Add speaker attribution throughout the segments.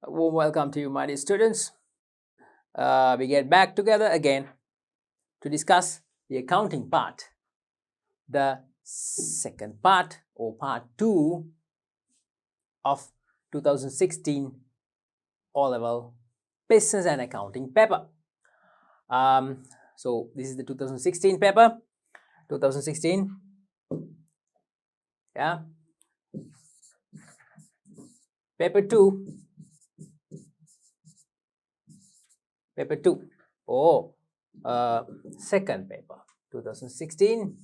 Speaker 1: Warm welcome to you, my dear students. We get back together again to discuss the accounting part, the second part or part 2 of 2016 O-level business and accounting paper. So this is the 2016 paper, 2016, yeah, paper 2, second paper, 2016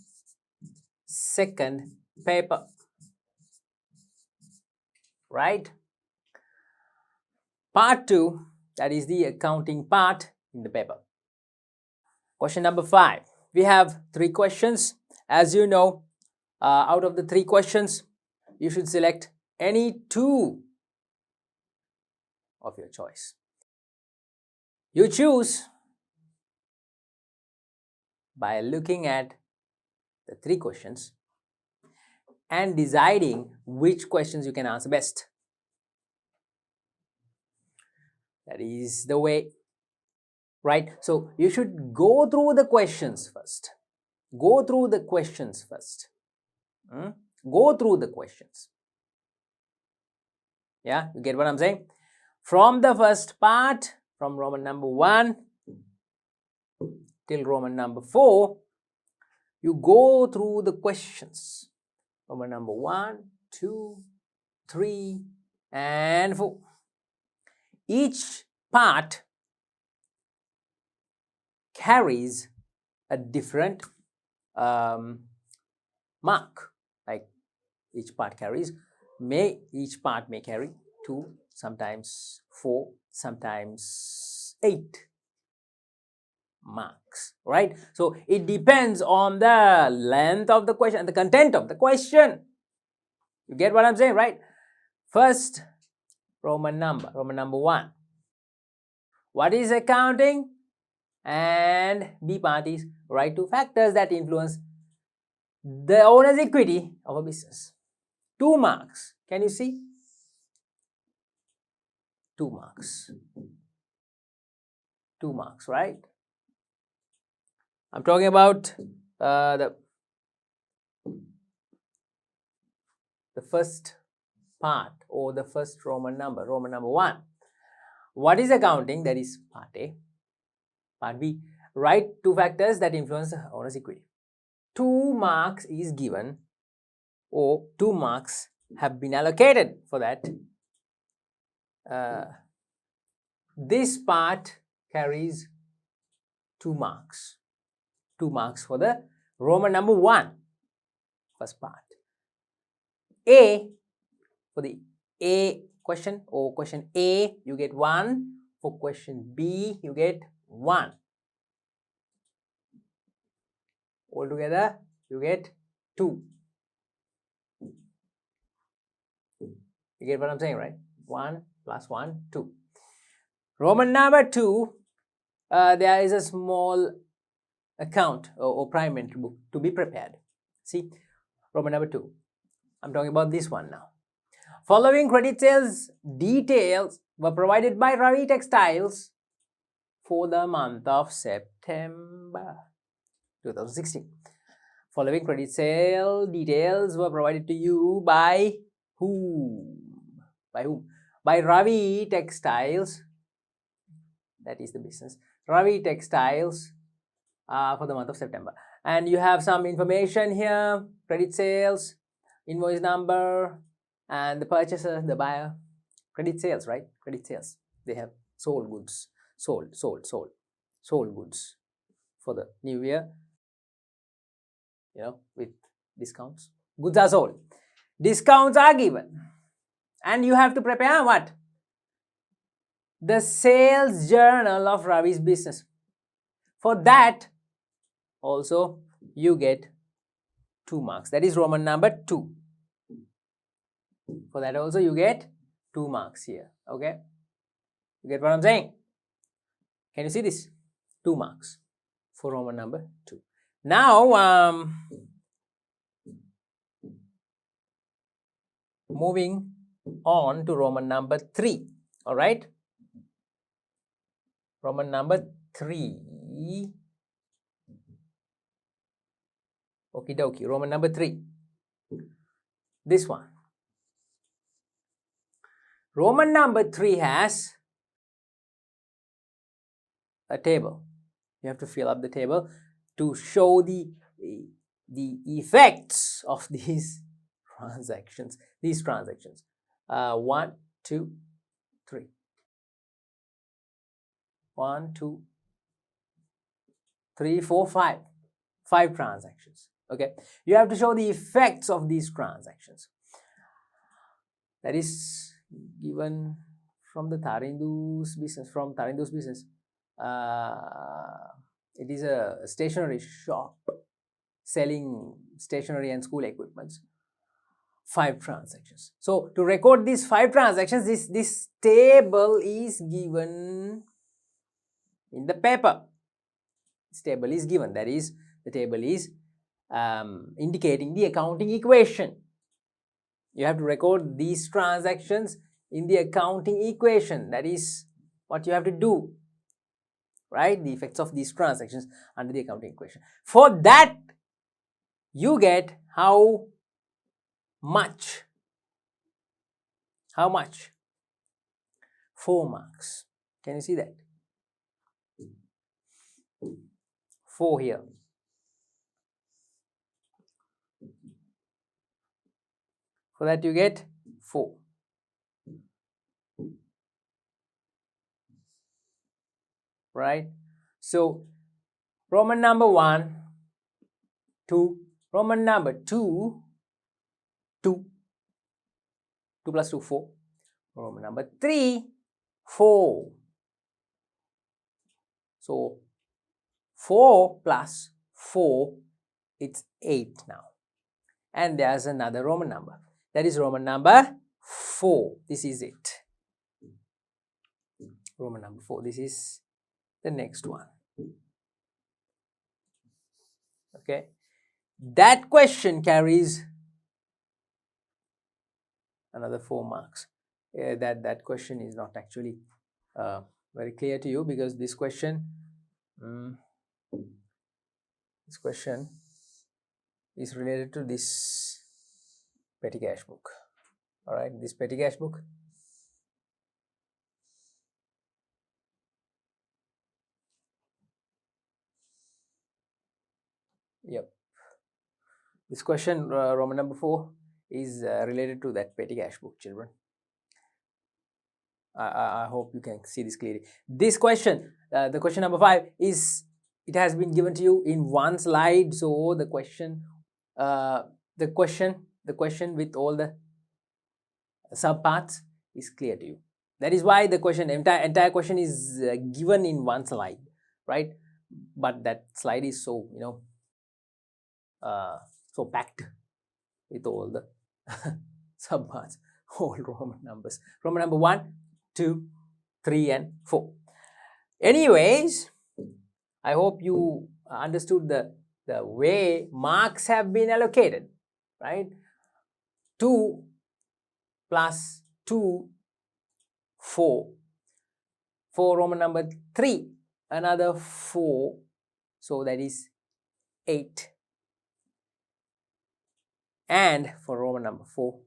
Speaker 1: second paper, right? Part 2, that is the accounting part in the paper. Question number 5. We have 3 questions. As you know, out of the 3 questions, you should select any 2 of your choice. You choose by looking at the 3 questions and deciding which questions you can answer best. That is the way, right? So you should go through the questions first. Go through the questions first. Go through the questions. Yeah, you get what I'm saying? From the first part, from Roman number 1 till Roman number 4, you go through the questions. Roman number 1, 2, 3, and 4. Each part carries a different mark. Like each part each part may carry 2, sometimes 4, sometimes 8 marks, right? So it depends on the length of the question and the content of the question. You get what I'm saying, right? First, Roman number 1. What is accounting? And B part is write 2 factors that influence the owner's equity of a business. 2 marks. Can you see? 2 marks. 2 marks, right? I'm talking about the first part or the first Roman number 1. What is accounting? That is part A. Part B, write 2 factors that influence the owner's equity. 2 marks is given, or 2 marks have been allocated for that. This part carries 2 marks. 2 marks for the Roman number 1, first part. A, for the A question or question A, you get 1. For question B, you get 1. Altogether, you get 2. You get what I'm saying, right? 1 plus 1, 2. Roman number 2, there is a small account or prime entry book to be prepared. See, Roman number 2. I'm talking about this one now. Following credit sales details were provided by Ravi Textiles for the month of September 2016. Following credit sale details were provided to you by whom? By whom? By Ravi Textiles. That is the business. Ravi Textiles for the month of September. And you have some information here: credit sales, invoice number, and the purchaser, the buyer. Credit sales, right? Credit sales. They have sold goods. Sold goods for the new year, with discounts. Goods are sold. Discounts are given. And you have to prepare what? The sales journal of Ravi's business. For that, also, you get 2 marks. That is Roman number 2. For that also, you get 2 marks here. Okay? You get what I'm saying? Can you see this? 2 marks for Roman number 2. Now, moving on to Roman number 3. All right. Roman number 3. Okie dokie. Roman number 3. This one. Roman number 3 has a table. You have to fill up the table to show the effects of these transactions. 1, 2, 3. 1, 2, 3, 4, 5. 5 transactions. Okay. You have to show the effects of these transactions. That is given from the Tarindu's business. It is a stationery shop selling stationery and school equipments. 5 transactions. So to record these 5 transactions, this table is given in the paper. This table is given. That is, the table is indicating the accounting equation. You have to record these transactions in the accounting equation. That is what you have to do, right? The effects of these transactions under the accounting equation. For that, you get how much? 4 marks. Can you see that? 4 here. For that you get 4. Right? So Roman number 1, 2, Roman number 2, 2. 2 plus 2, 4. Roman number 3, 4. So 4 plus 4, it's 8 now. And there's another Roman number. That is Roman number 4. This is it. Roman number 4. This is the next one. Okay. That question carries another 4 marks. That question is not actually very clear to you, because this question is related to this petty cash book. All right, this petty cash book. Yep. This question, Roman number 4, is related to that petty cash book, children. I hope you can see this clearly. This question, the question number 5, it has been given to you in one slide. So the question with all the subparts is clear to you. That is why the question, entire question is given in one slide, right? But that slide is so, so packed with all the subparts, all Roman numbers. Roman number 1, 2, 3, and 4. Anyways, I hope you understood the way marks have been allocated, right? 2 plus 2, 4. For Roman number 3, another 4. So that is 8. And for Roman number 4,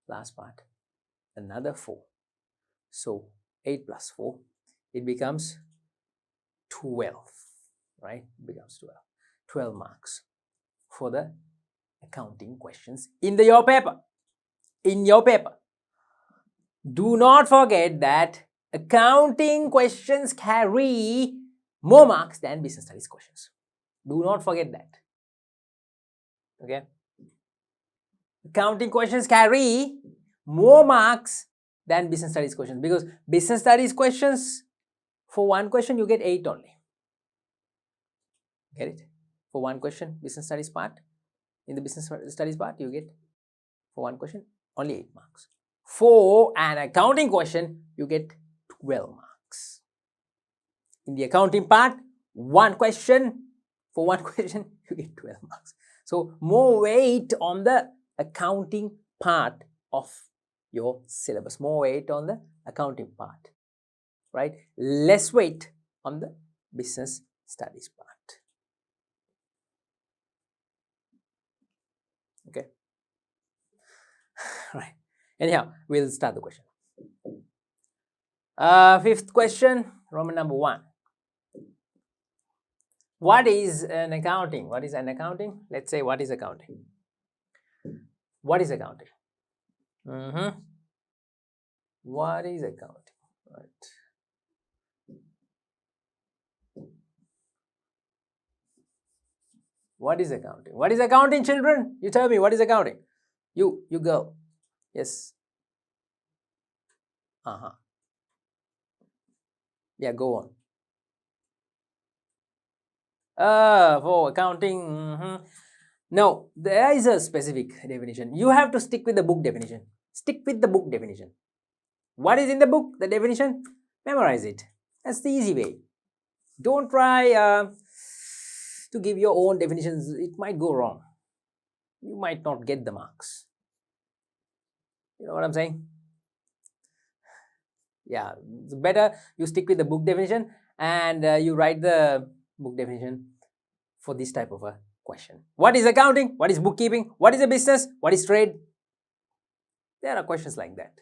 Speaker 1: last part, another 4. So 8 plus 4, it becomes 12, right? It becomes 12. 12 marks for the accounting questions in your paper. In your paper. Do not forget that accounting questions carry more marks than business studies questions. Do not forget that. Okay? Accounting questions carry more marks than business studies questions, because business studies questions, for one question you get 8 only. Get it? For one question, business studies part, in the business studies part, you get, for one question, only 8 marks. For an accounting question, you get 12 marks. In the accounting part, for one question, you get 12 marks. So more weight on the accounting part of your syllabus. More weight on the accounting part, right? Less weight on the business studies part. Okay. Right. Anyhow, we'll start the question. Fifth question, Roman number 1. What is an accounting? What is an accounting? Let's say, what is accounting? What is accounting? What is accounting? Right. What is accounting? What is accounting, children? You tell me, what is accounting? You go. Yes. Yeah, go on. For accounting, no, there is a specific definition. You have to stick with the book definition. Stick with the book definition. What is in the book, the definition? Memorize it. That's the easy way. Don't try to give your own definitions. It might go wrong. You might not get the marks. You know what I'm saying? Yeah, it's better you stick with the book definition and you write the book definition for this type of a question. What is accounting? What is bookkeeping? What is a business? What is trade? There are questions like that.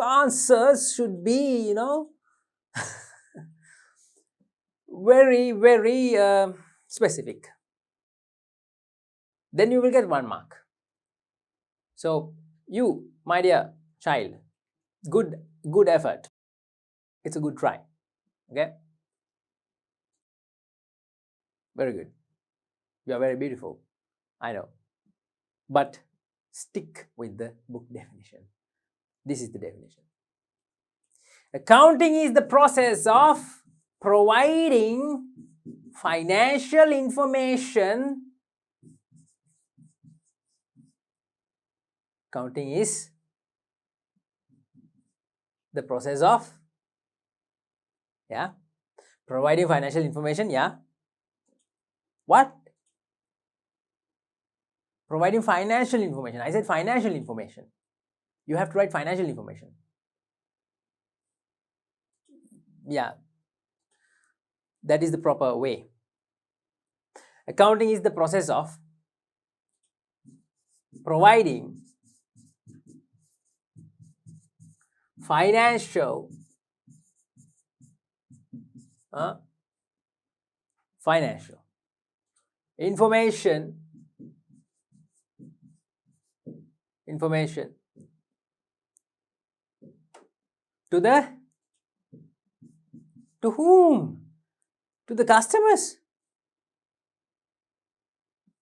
Speaker 1: Answers should be, you know, very, very specific. Then you will get 1 mark. So you, my dear child, good effort. It's a good try. Okay? Very good. You are very beautiful. I know. But stick with the book definition. This is the definition. Accounting is the process of providing financial information. Accounting is the process of, providing financial information, What? Providing financial information. I said financial information. You have to write financial information. Yeah. That is the proper way. Accounting is the process of providing financial information to whom? To the customers.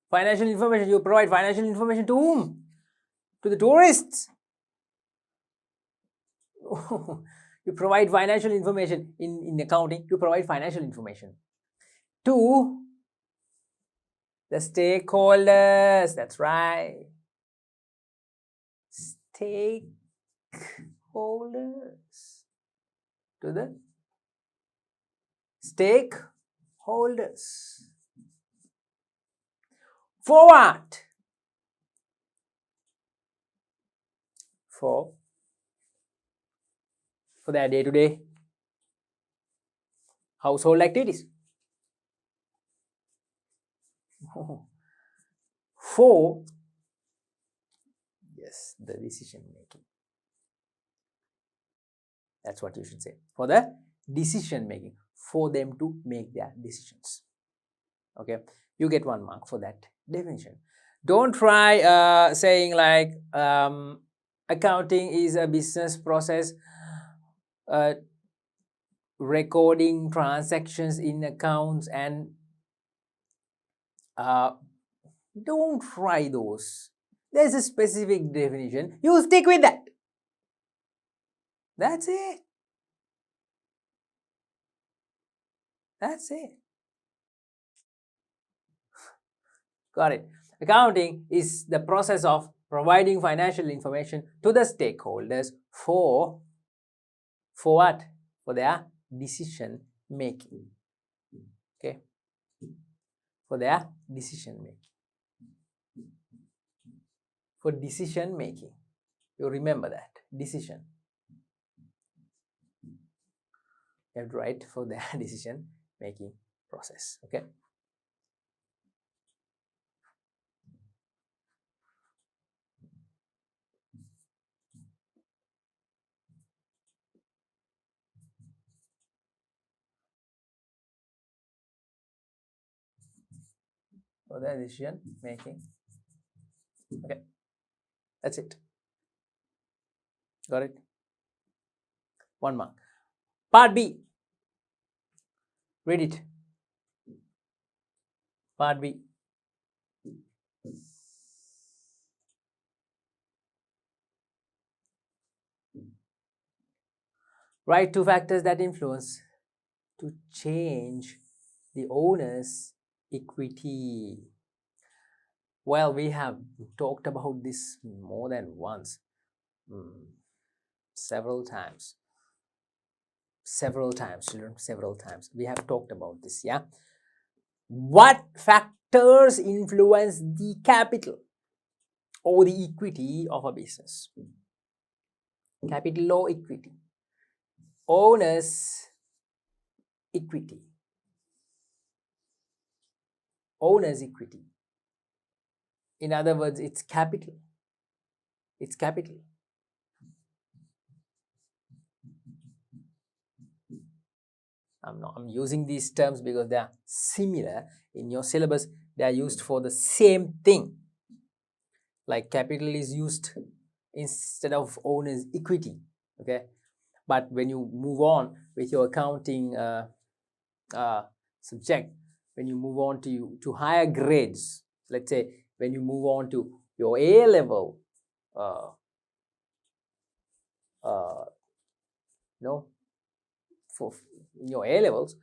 Speaker 1: Financial information, you provide financial information to whom? To the tourists. You provide financial information in accounting. You provide financial information to the stakeholders. That's right. Stakeholders. To the stakeholders. For what? For their day-to-day household activities. For, yes, the decision making. That's what you should say. For the decision making. For them to make their decisions. Okay, you get 1 mark for that definition. Don't try saying like accounting is a business process, recording transactions in accounts, and don't try those. There's a specific definition. You stick with that. That's it. That's it. Got it. Accounting is the process of providing financial information to the stakeholders for what? For their decision making. Okay. For their decision making. for decision making. You remember that, decision. You have to write for the decision making process. Okay. For the decision making. Okay. That's it. Got it? 1 mark. Part B. Read it. Part B. Write 2 factors that influence to change the owner's equity. Well, we have talked about this more than once, several times, children, several times. We have talked about this, yeah? What factors influence the capital or the equity of a business? Capital or equity? Owner's equity. Owner's equity. In other words, it's capital. It's capital. I'm using these terms because they are similar in your syllabus. They are used for the same thing. Like capital is used instead of owner's equity. Okay, but when you move on with your accounting subject, when you move on to higher grades, let's say when you move on to your A level, for in your A levels,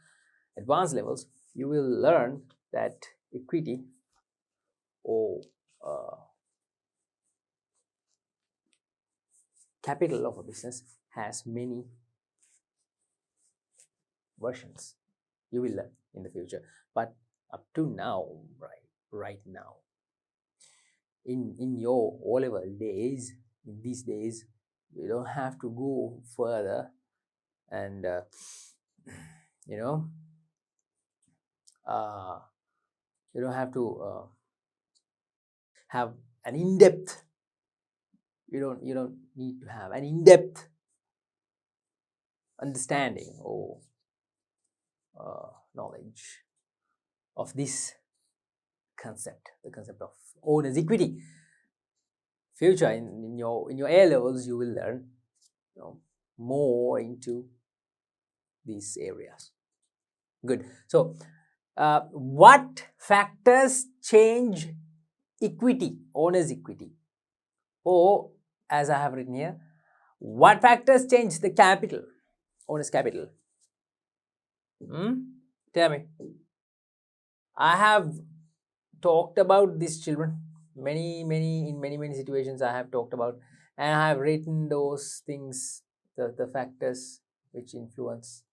Speaker 1: advanced levels, you will learn that equity or capital of a business has many versions. You will learn in the future, but up to now, right now, in your O-level days, in these days, you don't have to go further and you don't have to have an in-depth. You don't need to have an in-depth understanding or knowledge of this concept, the concept of owner's equity. Future in your A levels, you will learn more into these areas. Good. So, what factors change equity, owner's equity? Or, as I have written here, what factors change the capital, owner's capital? Tell me. I have talked about these children in many situations. I have talked about, and I have written those things, the factors which influence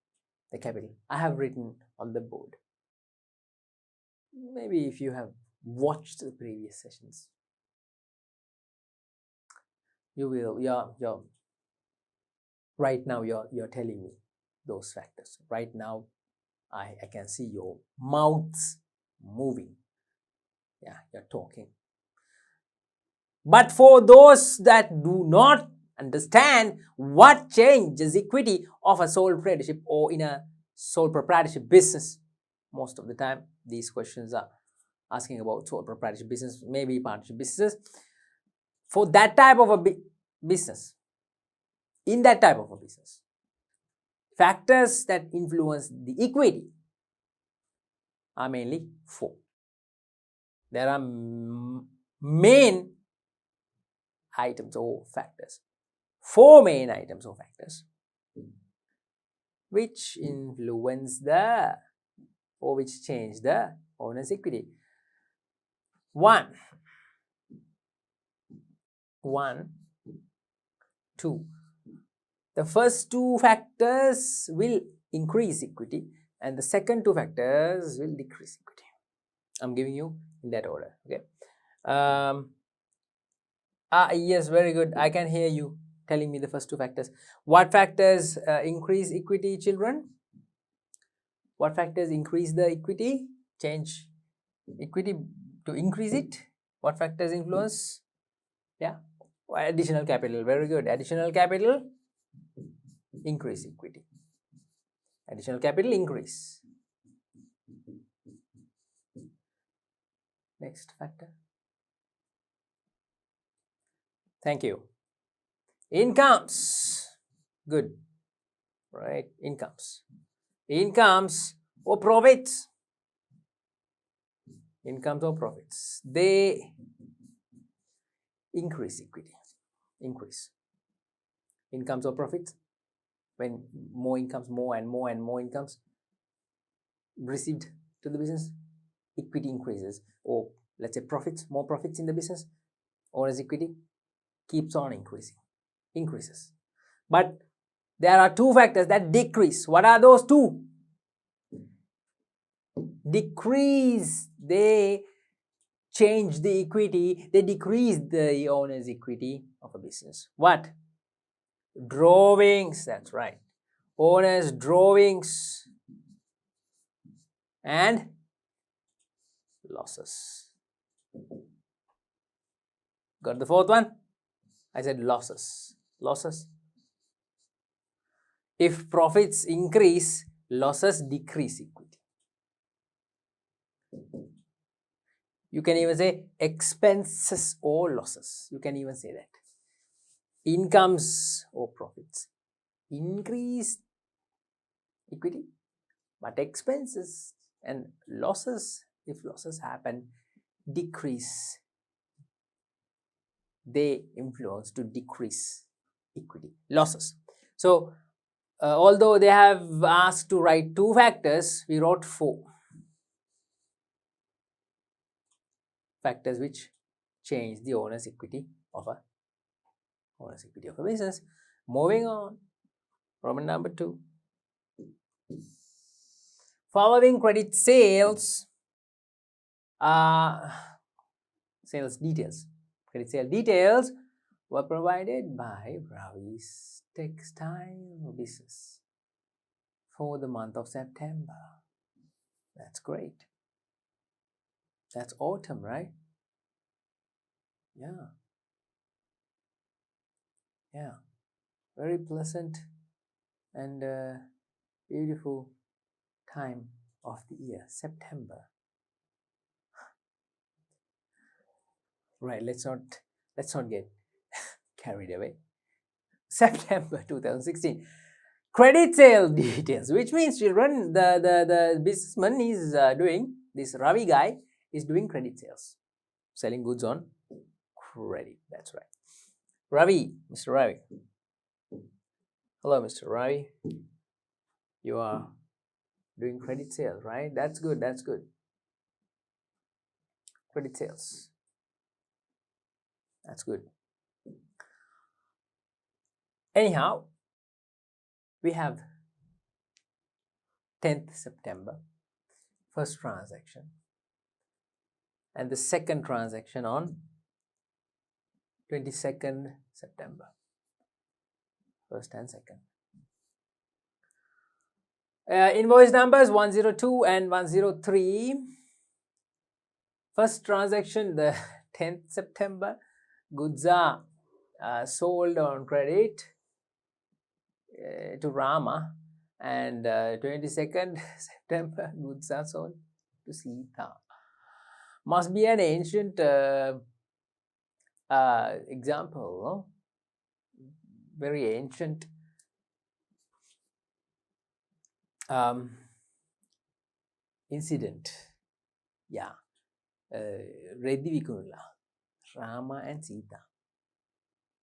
Speaker 1: the capital. I have written on the board. Maybe if you have watched the previous sessions, you will. You're right now. You're telling me those factors. Right now, I can see your mouths moving. Yeah, you're talking. But for those that do not understand what changes equity of a sole proprietorship or in a sole proprietorship business, most of the time these questions are asking about sole proprietorship business, maybe partnership business. For that type of a business, in that type of a business, factors that influence the equity are mainly 4. There are main items or factors, 4 main items or factors which influence the or which change the owner's equity. One, 2. The first 2 factors will increase equity and the second 2 factors will decrease equity. I'm giving you in that order. Okay. Yes, very good. I can hear you telling me the first two factors. What factors increase equity, children? What factors increase the equity? Change equity to increase it? What factors influence? Yeah, additional capital. Very good. Additional capital, increase equity. Additional capital, increase. Next factor. Thank you. Incomes. Good. Right. Incomes. Incomes or profits. Incomes or profits. They increase equity. Increase. Incomes or profits. When more incomes, more and more and more incomes received to the business, equity increases. Or let's say profits, more profits in the business, owner's equity keeps on increasing, increases. But there are two factors that decrease. What are those two? Decrease. They change the equity, they decrease the owner's equity of a business. What? Drawings, that's right. Owner's drawings and losses. Got the fourth one? I said losses. Losses. If profits increase, losses decrease equity. You can even say expenses or losses. You can even say that. Incomes or profits increase equity, but expenses and losses, if losses happen, decrease. They influence to decrease equity. Losses. So, although they have asked to write two factors, we wrote four factors which change the owner's equity of a business. Moving on, Roman number 2. Following credit sales sales details. Credit sale details were provided by Ravi's textile business for the month of September. That's great. That's autumn, right? Yeah. Yeah. Very pleasant and beautiful time of the year, September. Right, let's not get carried away. September 2016. Credit sale details, which means children, the businessman is doing, this Ravi guy is doing credit sales, selling goods on credit. That's right. Ravi, Mr. Ravi. Hello, Mr. Ravi. You are doing credit sales, right? That's good. That's good. Credit sales. That's good. Anyhow, we have 10th September, first transaction, and the second transaction on 22nd September, first and second. Invoice numbers 102 and 103. First transaction, the 10th September, goods are sold on credit to Rama, and 22nd September, goods are sold to Sita. Must be an ancient example, no? Very ancient incident. Yeah. Reddi Vikunulla, Rama and Sita.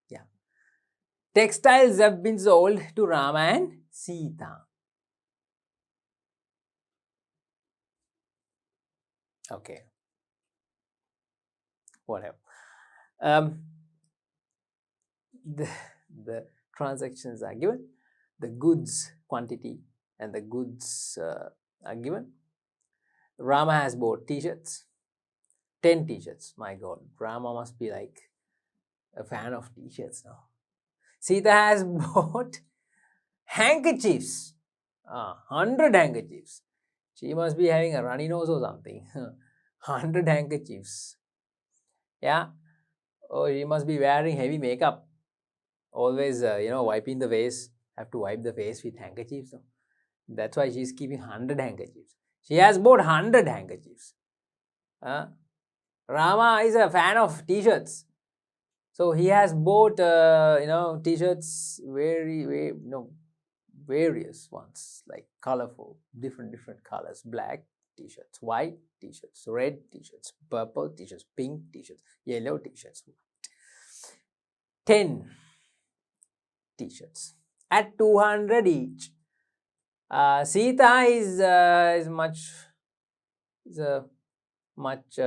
Speaker 1: Yeah. Textiles have been sold to Rama and Sita. Okay. Whatever. The transactions are given, the goods quantity and the goods are given. Rama has bought t-shirts, 10 t-shirts. My God, Rama must be like a fan of t-shirts now. Sita has bought handkerchiefs. 100 handkerchiefs. She must be having a runny nose or something. 100 handkerchiefs. Yeah. Oh, she must be wearing heavy makeup. Always, wiping the face. Have to wipe the face with handkerchiefs. So that's why she's keeping 100 handkerchiefs. She has bought 100 handkerchiefs. Rama is a fan of t-shirts. So he has bought, t-shirts various ones, like colorful, different colors, black t-shirts, white t-shirts, red t-shirts, purple t-shirts, pink t-shirts, yellow t-shirts. 10 t-shirts at 200 each. Sita is a much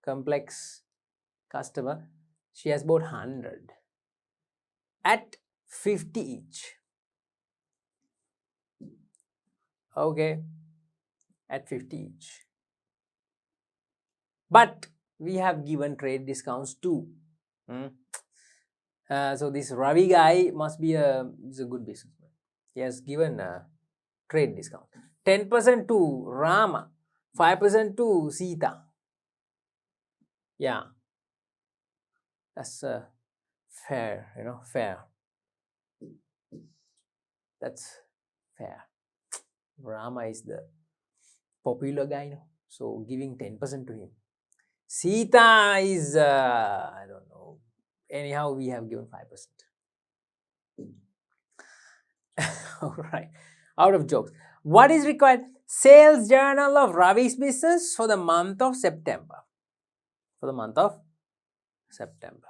Speaker 1: complex customer. She has bought 100 at 50 each. Okay, at 50 each. But we have given trade discounts too. So this Ravi guy must be is a good businessman. He has given trade discount. 10% to Rama, 5% to Sita. Yeah, that's fair, fair. That's fair. Rama is the popular guy, so giving 10% to him. Sita is, I don't know. Anyhow, we have given 5%. All right. Out of jokes. What is required? Sales journal of Ravi's business for the month of September. For the month of September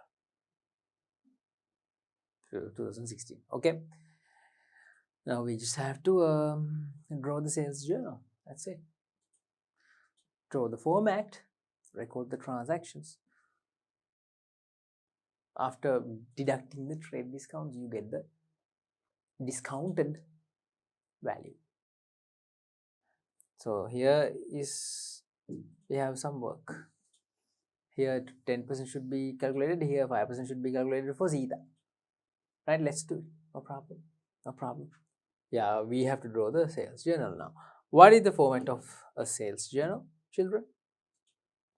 Speaker 1: 2016. Okay. Now we just have to draw the sales journal. That's it. Draw the format. Record the transactions. After deducting the trade discounts, you get the discounted value. So here is, we have some work. Here 10% should be calculated. Here 5% should be calculated for Sita. Right? Let's do it. No problem. No problem. Yeah, we have to draw the sales journal now. What is the format of a sales journal, children?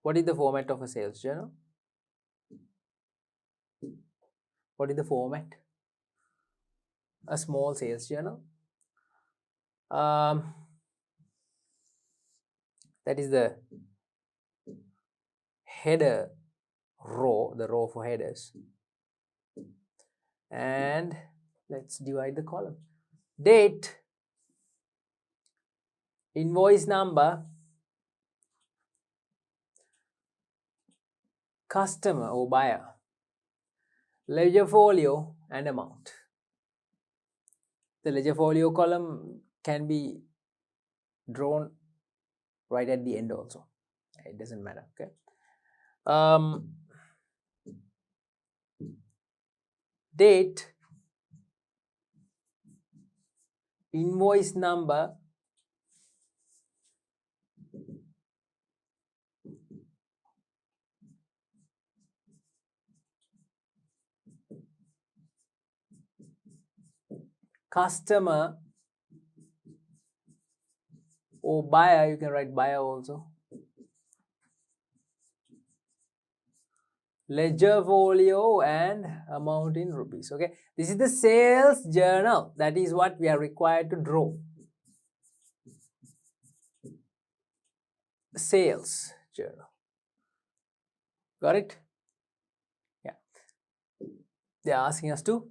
Speaker 1: What is the format of a sales journal? What is the format? A small sales journal. That is the header row, the row for headers. And let's divide the column. Date, invoice number, customer or buyer, ledger folio, and amount. The ledger folio column can be drawn right at the end also. It doesn't matter. Okay. Date, invoice number, customer or buyer, you can write buyer also, ledger folio, and amount in rupees. Okay, this is the sales journal. That is what we are required to draw. Sales journal. Got it? Yeah. They are asking us to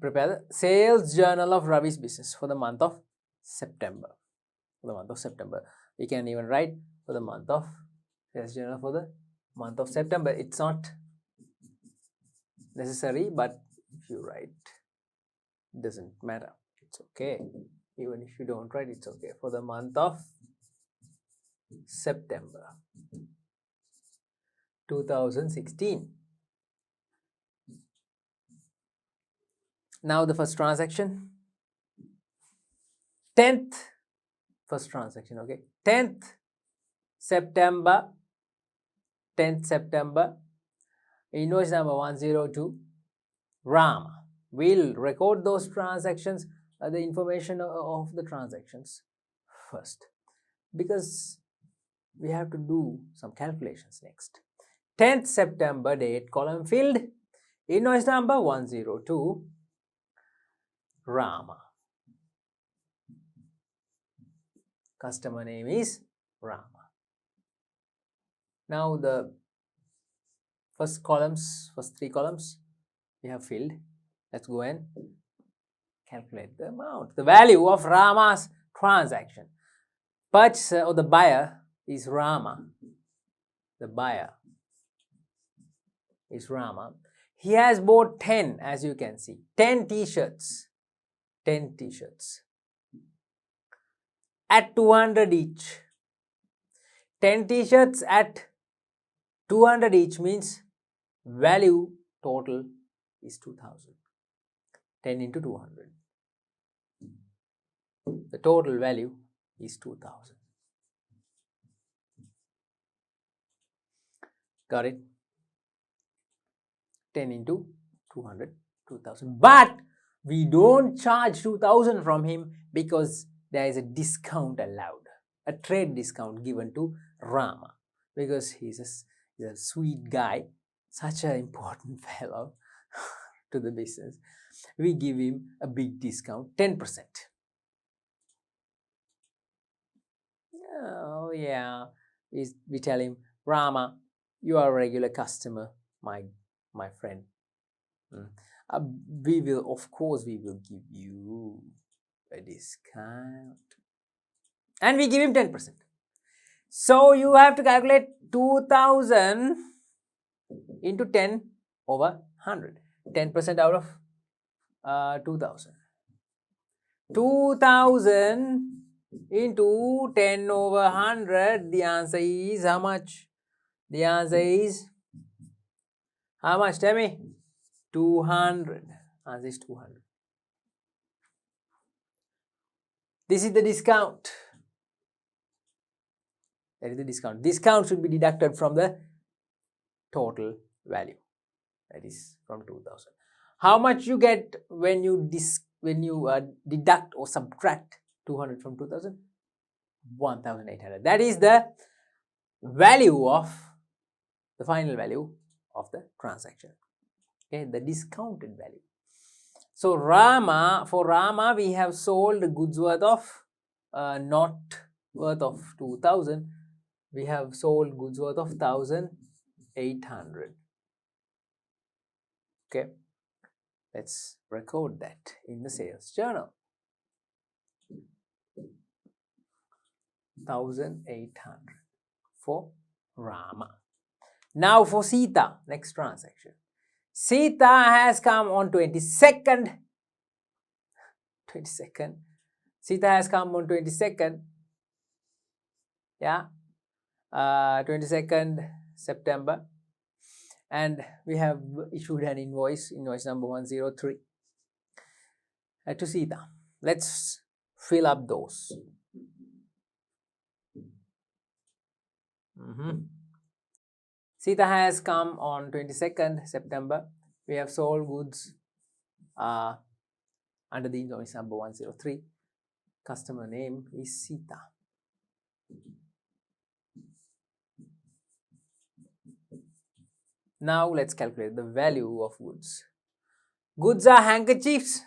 Speaker 1: prepare the sales journal of Ravi's business for the month of September. For the month of September. We can even write for the month of sales journal for the month of September. It's not necessary, but if you write, it doesn't matter. It's okay. Even if you don't write, it's okay. For the month of September 2016. Now the first transaction. 10th first transaction. Okay. 10th September. invoice number 102, Rama. We'll record those transactions, the information of the transactions first, because we have to do some calculations next. 10th September date, column filled, invoice number 102, Rama. Customer name is Rama. Now the first three columns we have filled. Let's go and calculate the amount, the value of Rama's transaction. Purchaser or the buyer is Rama. The buyer is Rama. He has bought 10, as you can see, 10 t-shirts. 10 t-shirts at 200 each. 10 t-shirts at 200 each means value total is 2000. 10 into 200. The total value is 2000. Got it? 10 into 200, 2000. But we don't charge 2000 from him because there is a discount allowed, a trade discount given to Rama, because he's a sweet guy, such an important fellow to the business. We give him a big discount, 10%. Oh yeah, we tell him, Rama, you are a regular customer, my friend. We will give you a discount, and we give him 10%. So you have to calculate 2000 into 10 over 100. 10% out of 2000. 2000 into 10 over 100. The answer is how much? The answer is how much? Tell me. 200. Answer is 200. This is the discount. That is the discount. Discount should be deducted from the total value. That is from 2000. How much you get when you deduct or subtract 200 from 2000? 1800. That is the value of the final value of the transaction. Okay, the discounted value. So for Rama, we have sold goods worth of not worth of 2000. We have sold goods worth of 1800. Okay, let's record that in the sales journal. 1800 for Rama. Now for Sita, next transaction. Sita has come on 22nd. Sita has come on 22nd. Yeah. 22nd September. And we have issued an invoice number 103 to Sita. Let's fill up those. Sita has come on 22nd September. We have sold goods under the invoice number 103. Customer name is Sita. Now let's calculate the value of goods. Goods are handkerchiefs.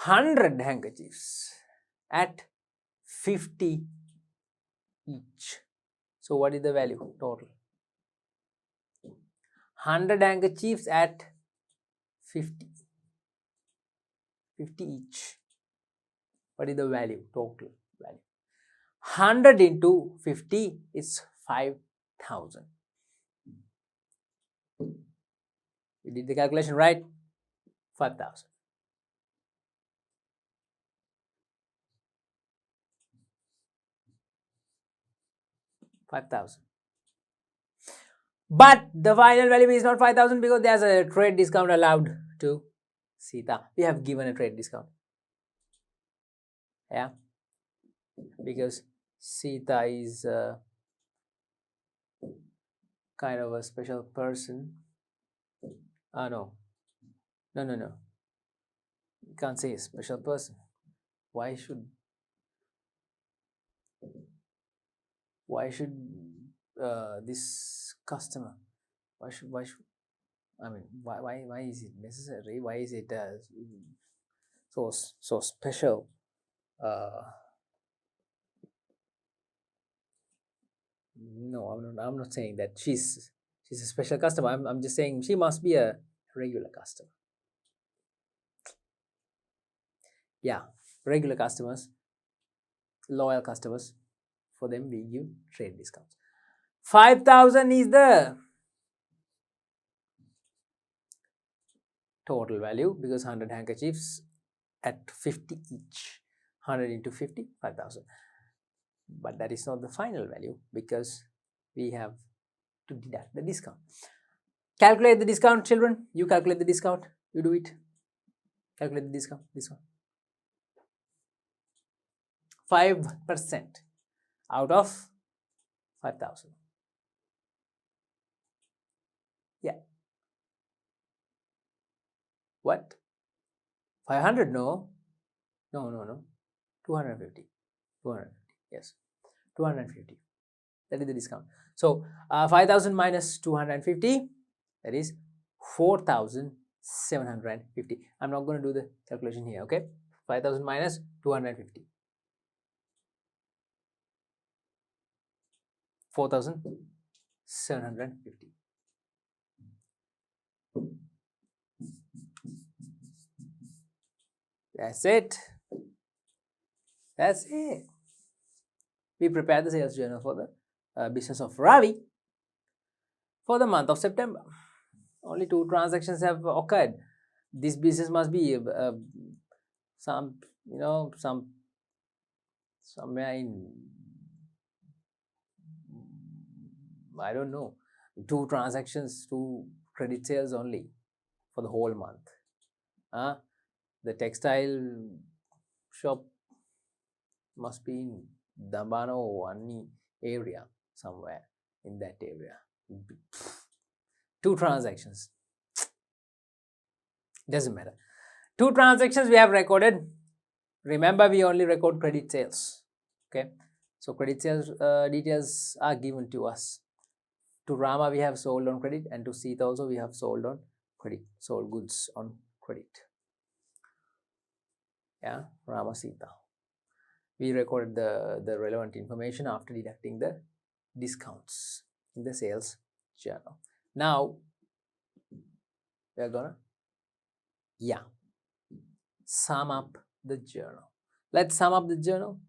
Speaker 1: 100 handkerchiefs at 50 each. So what is the value total? 100 handkerchiefs at 50 each. What is the value? Total value. 100 into 50 is 5000. We did the calculation right? 5000. But the final value is not 5000 because there's a trade discount allowed to Sita. We have given a trade discount. Yeah. Because Sita is kind of a special person. No. You can't say special person. Why should this customer, why should I mean, why is it necessary? Why is it so special? No, I'm not saying that she's a special customer. I'm just saying she must be a regular customer. Yeah, regular customers, loyal customers. For them, we give trade discounts. 5,000 is the total value because 100 handkerchiefs at 50 each. 100 into 50, 5,000. But that is not the final value because we have to deduct the discount. Calculate the discount, children. You calculate the discount. You do it. Calculate the discount. This one. 5% out of 5,000. Yeah. What? 500? No. 250. 250. Yes. 250. That is the discount. So 5,000 minus 250, that is 4,750. I'm not going to do the calculation here. Okay. 5,000 minus 250. 4,750. That's it. That's it. We prepared the sales journal for the business of Ravi for the month of September. Only 2 transactions have occurred. This business must be somewhere in, I don't know, 2 transactions, 2 credit sales only for the whole month. The textile shop must be in Dambano or Anni area, somewhere in that area. 2 transactions. Doesn't matter. 2 transactions we have recorded. Remember, we only record credit sales. Okay. So credit sales details are given to us. To Rama we have sold on credit, and to Sita also we have sold on credit. Sold goods on credit. Yeah, Rama, Sita. We recorded the relevant information after deducting the discounts in the sales journal. Now we are gonna sum up the journal. Let's sum up the journal.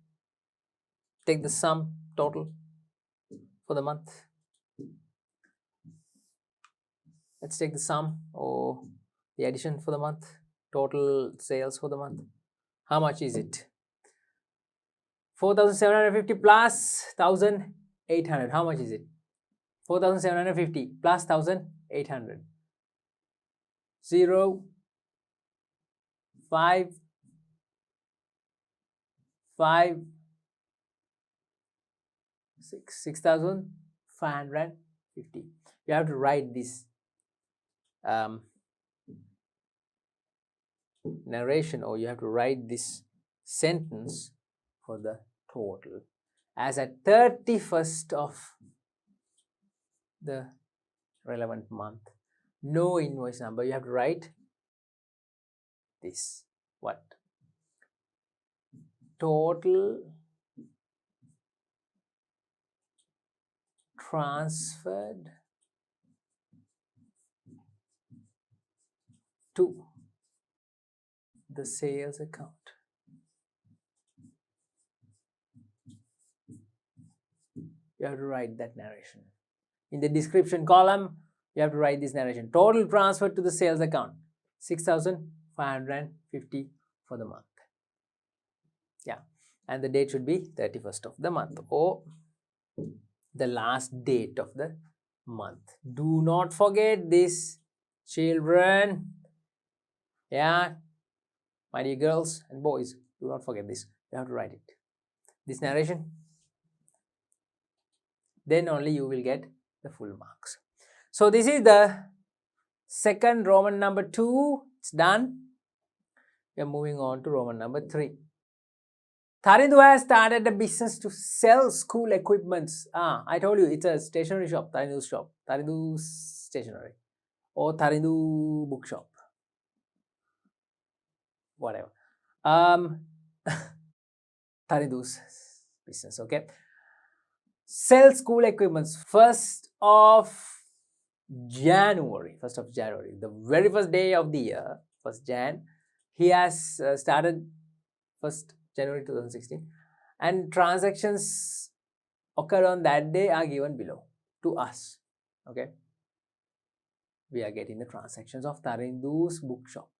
Speaker 1: Take the sum total for the month. Let's take the sum or the addition for the month. Total sales for the month. How much is it? 4,750 plus 1,800. How much is it? 4,750 plus 1,800. 0, 5, 5, 6, 6,550. You have to write this narration, or you have to write this sentence for the total as at 31st of the relevant month. No invoice number. You have to write this. What? Total transferred to the sales account. You have to write that narration. In the description column, you have to write this narration. Total transfer to the sales account, 6,550 for the month. Yeah, and the date should be 31st of the month or the last date of the month. Do not forget this, children. Yeah, my dear girls and boys, do not forget this. You have to write it. This narration. Then only you will get the full marks. So this is the second Roman number 2. It's done. We are moving on to Roman number 3. Tarindu has started a business to sell school equipments. I told you it's a stationery shop, Tarindu's shop, Tarindu's stationery, or Tarindu bookshop, whatever. Tarindu's business, okay. Sell school equipments 1st of January, the very first day of the year, 1st Jan. He has started 1st January 2016, and transactions occurred on that day are given below to us, okay. We are getting the transactions of Tarindu's bookshop.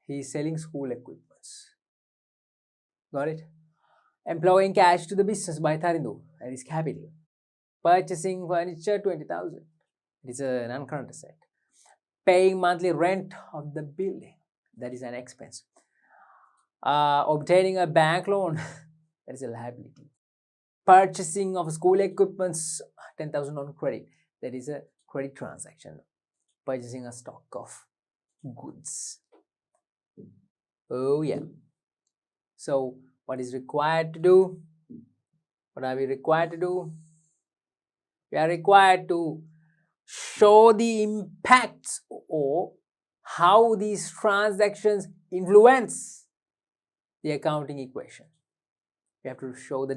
Speaker 1: He is selling school equipments. Got it? Employing cash to the business by Tarindu, that is capital. Purchasing furniture 20,000, it is a non-current asset. Paying monthly rent of the building, that is an expense. Obtaining a bank loan, that is a liability. Purchasing of school equipments 10,000 on credit, that is a credit transaction. Purchasing a stock of goods. Oh yeah. So what is required to do? What are we required to do? We are required to show the impacts or how these transactions influence the accounting equation. We have to show the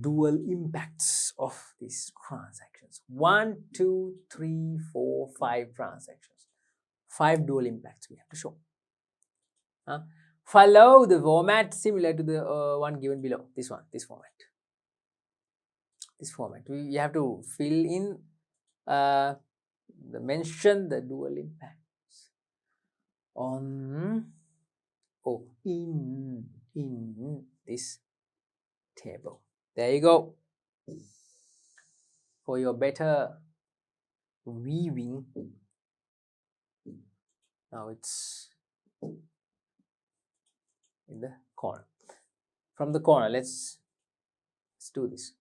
Speaker 1: dual impacts of these transactions. 1, 2, 3, 4, 5 transactions. 5 dual impacts we have to show. Follow the format similar to the one given below. This format. We have to fill in mention the dual impacts on in this table. There you go. For your better viewing, now it's in the corner. From the corner, let's do this.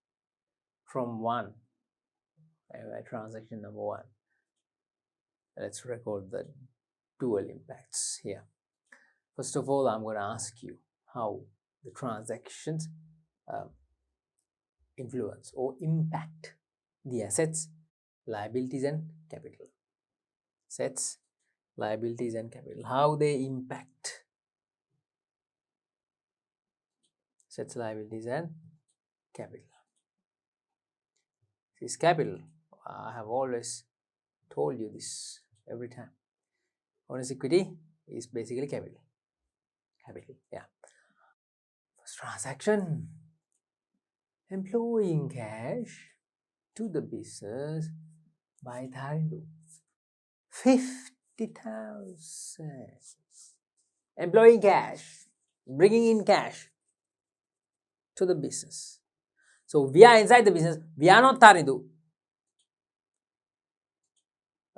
Speaker 1: From 1, transaction number 1. Let's record the dual impacts here. First of all, I'm going to ask you how the transactions influence or impact the assets, liabilities and capital. Assets, liabilities and capital. How they impact assets, liabilities and capital. This capital, I have always told you this every time. Owner's equity is basically capital. Yeah. First transaction, employing cash to the business by Tarindu. 50,000. Employing cash, bringing in cash to the business. So we are inside the business. We are not Tarindu.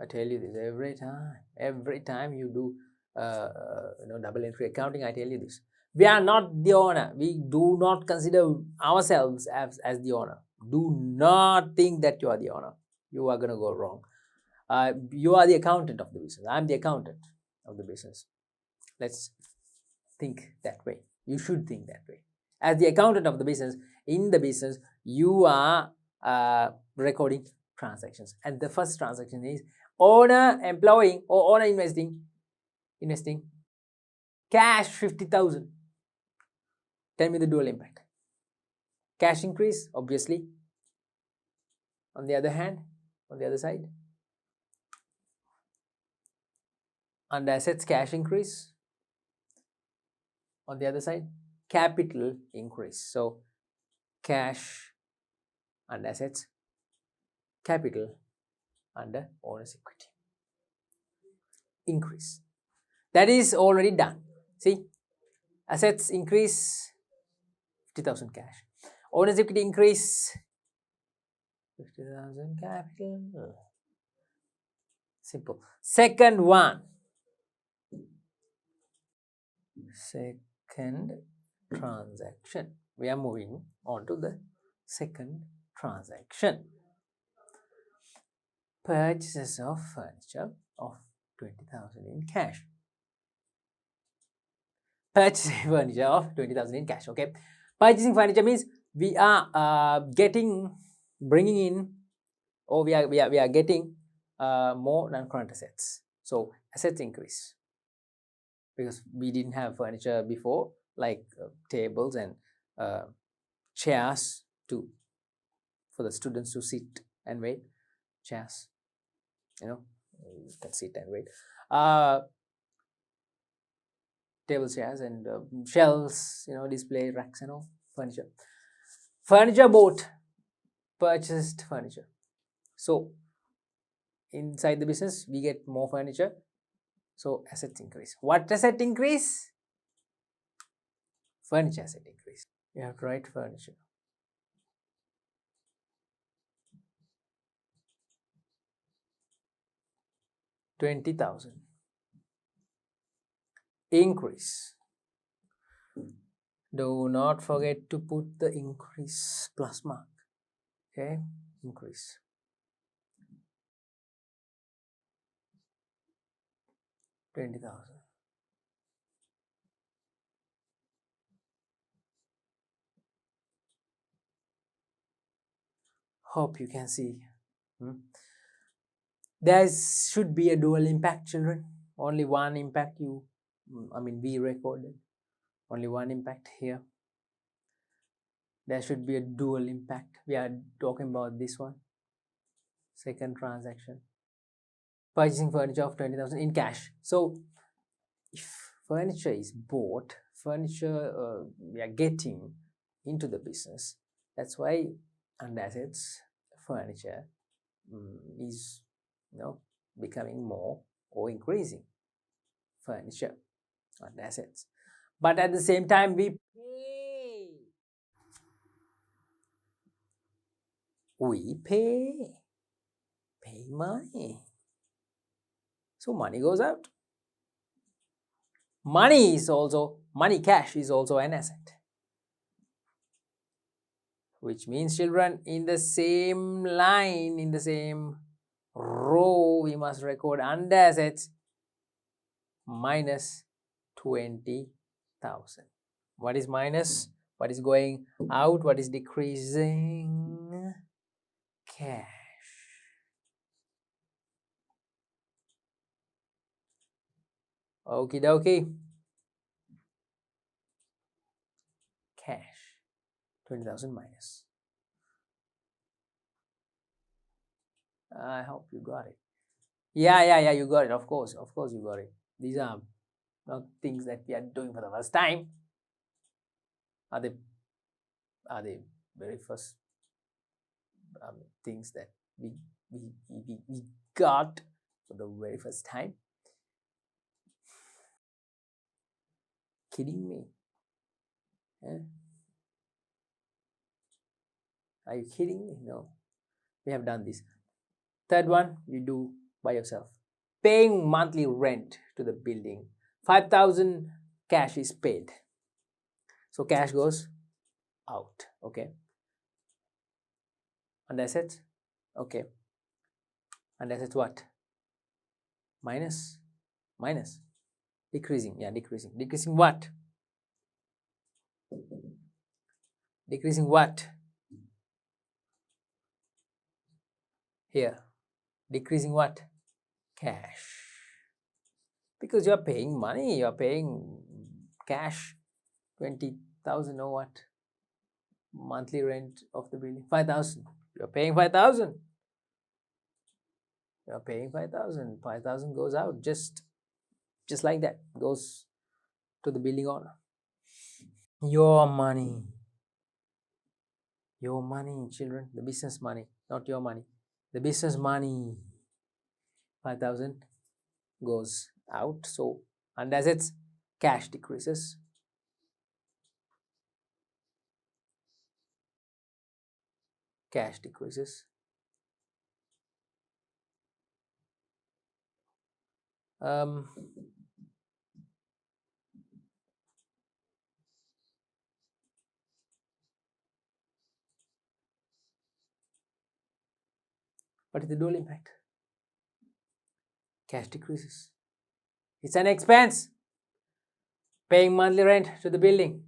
Speaker 1: I tell you this every time. Every time you do double entry accounting, I tell you this. We are not the owner. We do not consider ourselves as the owner. Do not think that you are the owner. You are going to go wrong. You are the accountant of the business. I am the accountant of the business. Let's think that way. You should think that way. As the accountant of the business, in the business, you are recording transactions. And the first transaction is owner employing or owner investing cash 50,000. Tell me the dual impact. Cash increase, obviously. On the other hand, on the other side, under assets, cash increase. On the other side, capital increase. So cash under assets, capital under owner's equity increase. That is already done. See, assets increase 50,000 cash. Owner's equity increase 50,000 capital. Simple. Second one. Second transaction. We are moving on to the second transaction. purchases of furniture of 20,000 in cash. Purchasing furniture of 20,000 in cash. Okay, purchasing furniture means we are bringing in, or we are getting more non-current assets. So assets increase because we didn't have furniture before, like tables and chairs for the students to sit and wait. Chairs, you can sit and wait. Table chairs and shelves, display racks and all furniture. Furniture bought, purchased furniture. So inside the business we get more furniture, so assets increase. What asset increase? Furniture asset increase. You have to write furniture. $20,000 increase. Do not forget to put the increase plus mark. Okay, increase. $20,000. Hope you can see. There should be a dual impact, children. Only one impact we recorded. Only one impact here. There should be a dual impact. We are talking about this one. Second transaction. Purchasing furniture of 20,000 in cash. So if furniture is bought, furniture we are getting into the business. That's why under assets, furniture is becoming more or increasing. Furniture under assets. But at the same time, we pay money. So money goes out. Money, cash is also an asset. Which means, children, in the same line, in the same row, we must record under assets minus 20,000. What is minus? What is going out? What is decreasing? Cash. Okie dokie. Cash. 20,000 minus. I hope you got it. Yeah, you got it. Of course you got it. These are not things that we are doing for the first time. Are they very first things that we got for the very first time? Kidding me? Are you kidding me? No, we have done this. Third one, you do by yourself. Paying monthly rent to the building. 5,000 cash is paid. So cash goes out. Okay. And assets? Okay. And assets what? Minus. Decreasing. Yeah, decreasing. Decreasing what? Decreasing what? Here. Decreasing what? Cash. Because you are paying money, you are paying cash. 20,000 or what? Monthly rent of the building. 5,000. You are paying 5,000. You are paying 5,000. 5,000 goes out just like that. Goes to the building owner. Your money, children. The business money, not your money. The business money. 5,000 goes out. So under assets, cash decreases. Cash decreases. What is the dual impact? cash decreases. It's an expense. Paying monthly rent to the building,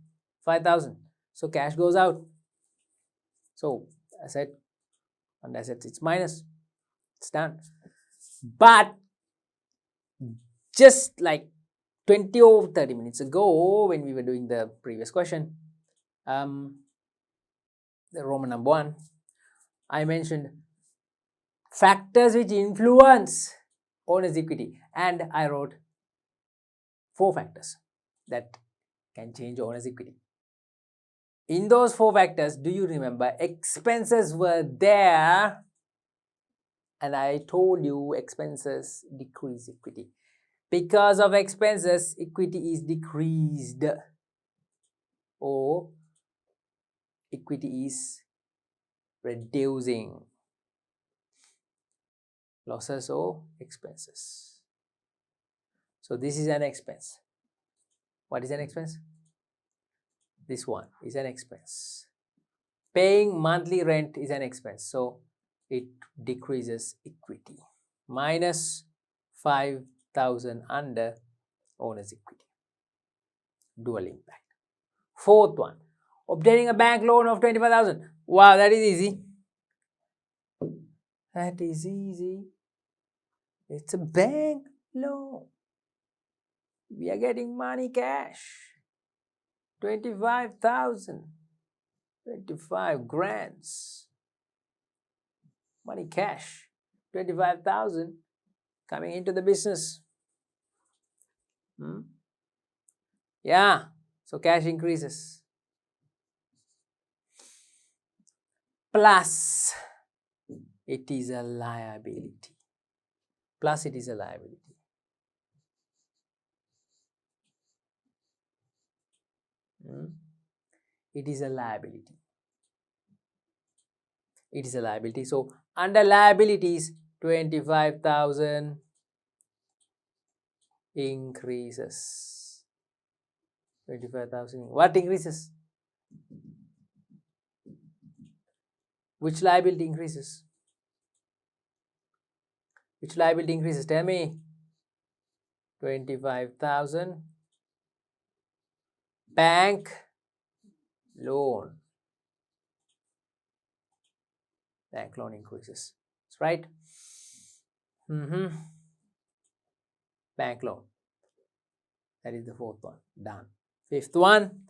Speaker 1: 5,000. So cash goes out. So asset and assets, it's minus. It's done. But just like 20 or 30 minutes ago, when we were doing the previous question, the Roman number 1, I mentioned factors which influence owner's equity, and I wrote 4 factors that can change owner's equity. In those 4 factors, do you remember expenses were there? And I told you expenses decrease equity. Because of expenses, equity is decreased, or equity is reducing. Losses or expenses. So this is an expense. What is an expense? This one is an expense. Paying monthly rent is an expense. So it decreases equity. Minus 5,000 under owner's equity. Dual impact. 4th one, obtaining a bank loan of 25,000. Wow, that is easy. That is easy. It's a bank loan. We are getting money cash. 25,000. 25 grands. Money cash. 25,000 coming into the business. Yeah. So cash increases. Plus, it is a liability. Plus, it is a liability. It is a liability. It is a liability. So under liabilities, 25,000 increases. 25,000. What increases? Which liability increases? Which liability increases? Tell me. 25,000 bank loan. Bank loan increases. That's right. Bank loan. That is the 4th one. Done. 5th one.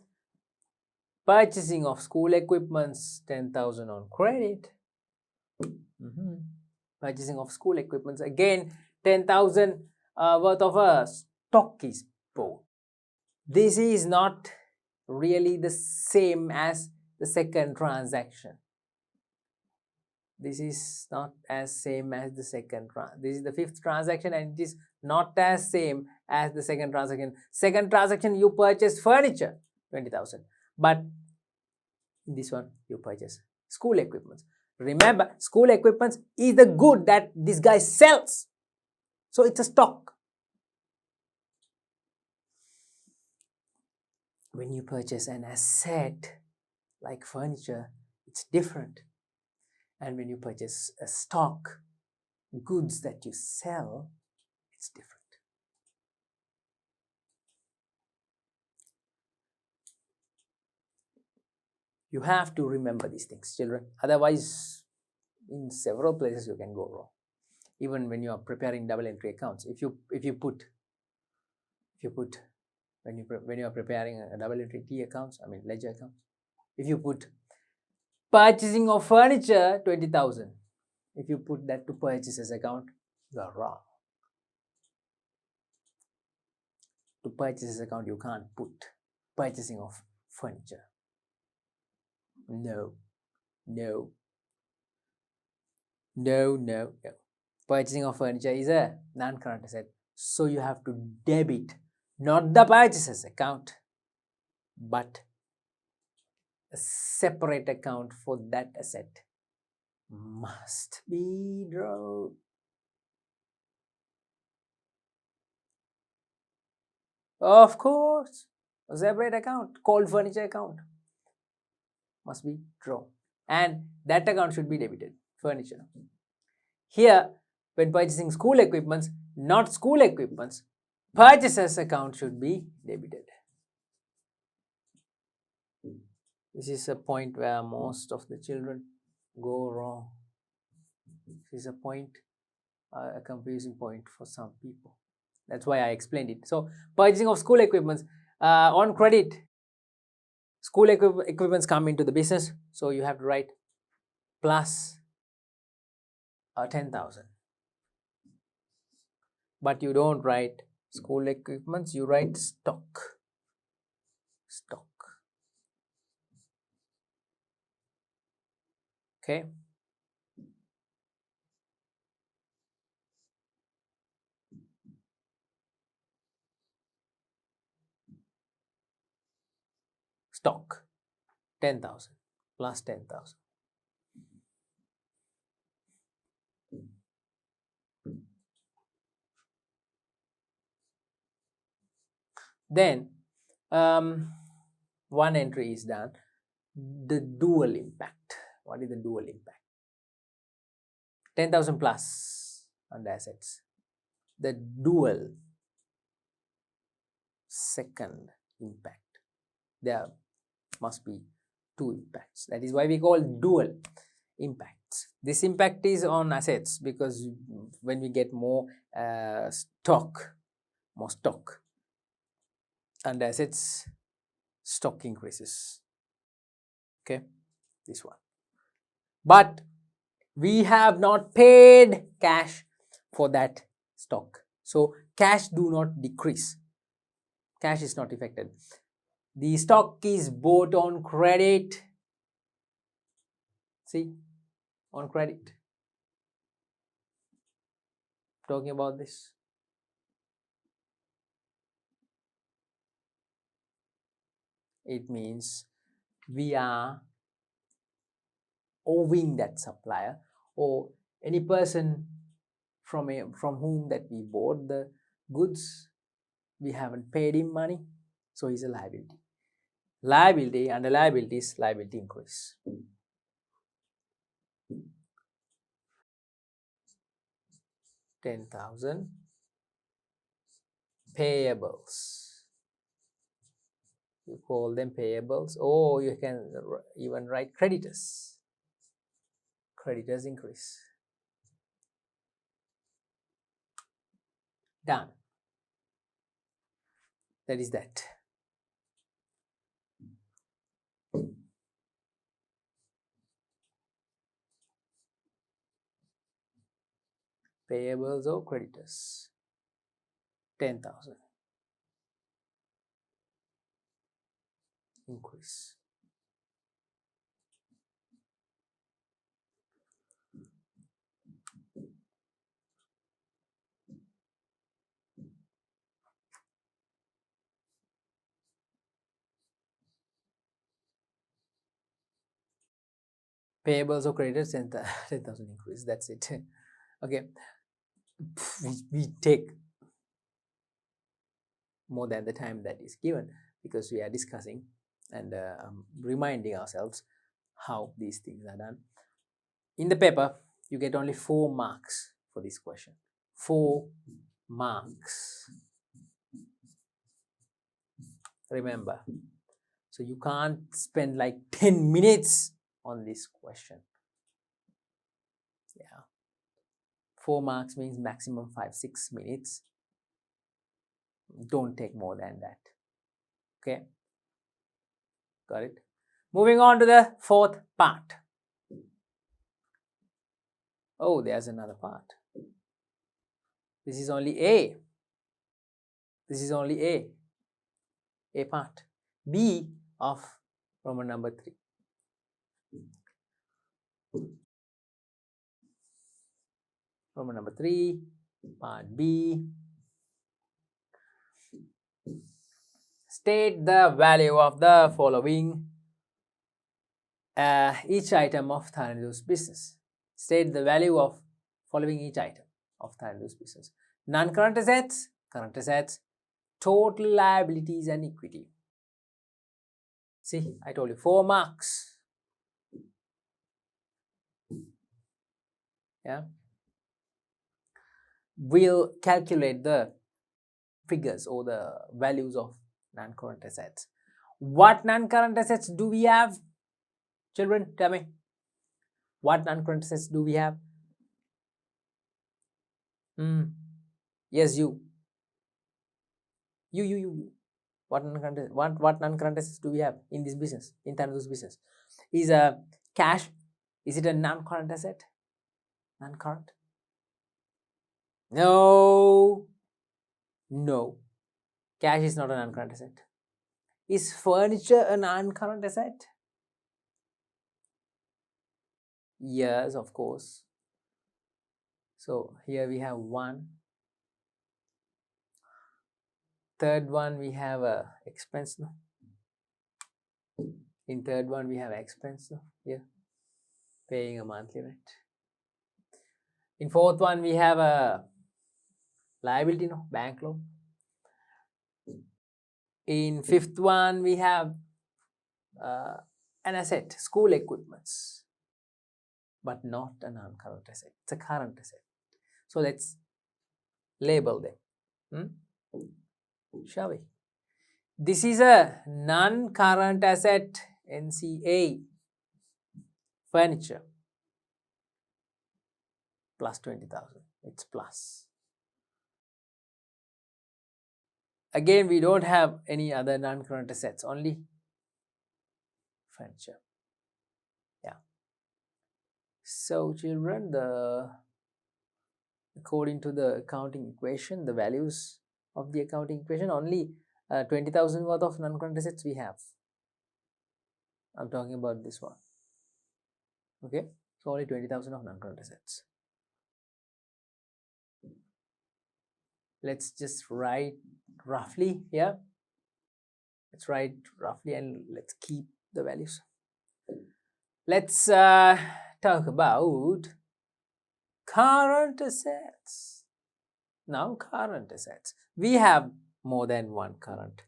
Speaker 1: Purchasing of school equipments, 10,000 on credit. Purchasing of school equipments, again 10,000 worth of stock is bought. This is not really the same as the second transaction. This is not as same as the second transaction. This is the 5th transaction and it is not as same as the second transaction. Second transaction, you purchase furniture, 20,000. But in this one, you purchase school equipment. Remember, school equipment is the good that this guy sells. So it's a stock. When you purchase an asset like furniture, it's different. And when you purchase a stock, goods that you sell, it's different. You have to remember these things, children. Otherwise, in several places you can go wrong. Even when you are preparing double entry accounts, when you are preparing a double entry T accounts, ledger accounts, if you put purchasing of furniture 20,000, if you put that to purchases account, you are wrong. To purchases account, you can't put purchasing of furniture. No. Purchasing of furniture is a non-current asset. So you have to debit not the purchases account, but a separate account for that asset must be drawn. Of course, a separate account called furniture account must be drawn, and that account should be debited. Furniture. Here, when purchasing school equipments, not school equipments, purchases account should be debited. This is a point where most of the children go wrong. This is a point, a confusing point for some people. That's why I explained it. So purchasing of school equipments on credit, school equipments come into the business, so you have to write plus 10,000. But you don't write school equipments, you write stock. Okay. Stock 10,000 plus 10,000. Then one entry is done. The dual impact. What is the dual impact? 10,000 plus under assets. The dual second impact. There must be two impacts. That is why we call dual impacts. This impact is on assets because when we get more stock under assets, stock increases. Okay, this one. But we have not paid cash for that stock, so cash do not decrease. Cash is not affected. The stock is bought on credit. See, on credit. Talking about this. It means we are owing that supplier or any person from whom that we bought the goods, we haven't paid him money, so he's a liability. Liability, under liabilities, liability increase. $10,000 payables. You call them payables, or you can even write creditors. Creditors increase. Done. That is that. Payables or creditors. 10,000 increase. Payables or creditors, 10,000 increase. That's it. Okay. We take more than the time that is given because we are discussing and reminding ourselves how these things are done. In the paper, you get only 4 marks for this question. 4 marks. Remember. So you can't spend like 10 minutes on this question. Yeah. 4 marks means maximum 5-6 minutes. Don't take more than that. Okay. Got it? Moving on to the 4th part. Oh, there's another part. This is only A. This is only A part. B of Roman number 3. Roman number 3, part B. State the value of the following each item of Thanadu's business. State the value of following each item of Thanadu's business. Non-current assets, current assets, total liabilities and equity. See, I told you 4 marks. Yeah. we'll calculate the figures or the values of non-current assets. What non-current assets do we have? Children, tell me. What non-current assets do we have? Yes, you. What non-current assets do we have in this business, in Tanus's business? Is cash, is it a non-current asset? Non-current? No. Cash is not a non-current asset. Is furniture a non-current asset? Yes, of course. So here we have one. Third one we have a expense. No? In third one we have expense. No? Here, paying a monthly rent. In fourth one we have a liability, no, bank loan. In fifth one we have an asset, school equipments, but not a non-current asset. It's a current asset. So let's label them. Shall we? This is a non-current asset, NCA, furniture, plus 20,000. It's plus. Again, we don't have any other non-current assets, only furniture. Yeah. So children, according to the accounting equation, the values of the accounting equation, only 20,000 worth of non-current assets we have. I'm talking about this one. Okay, so only 20,000 of non-current assets. Let's just write roughly here. Let's write roughly and let's keep the values. Let's talk about current assets. Now, current assets. We have more than one current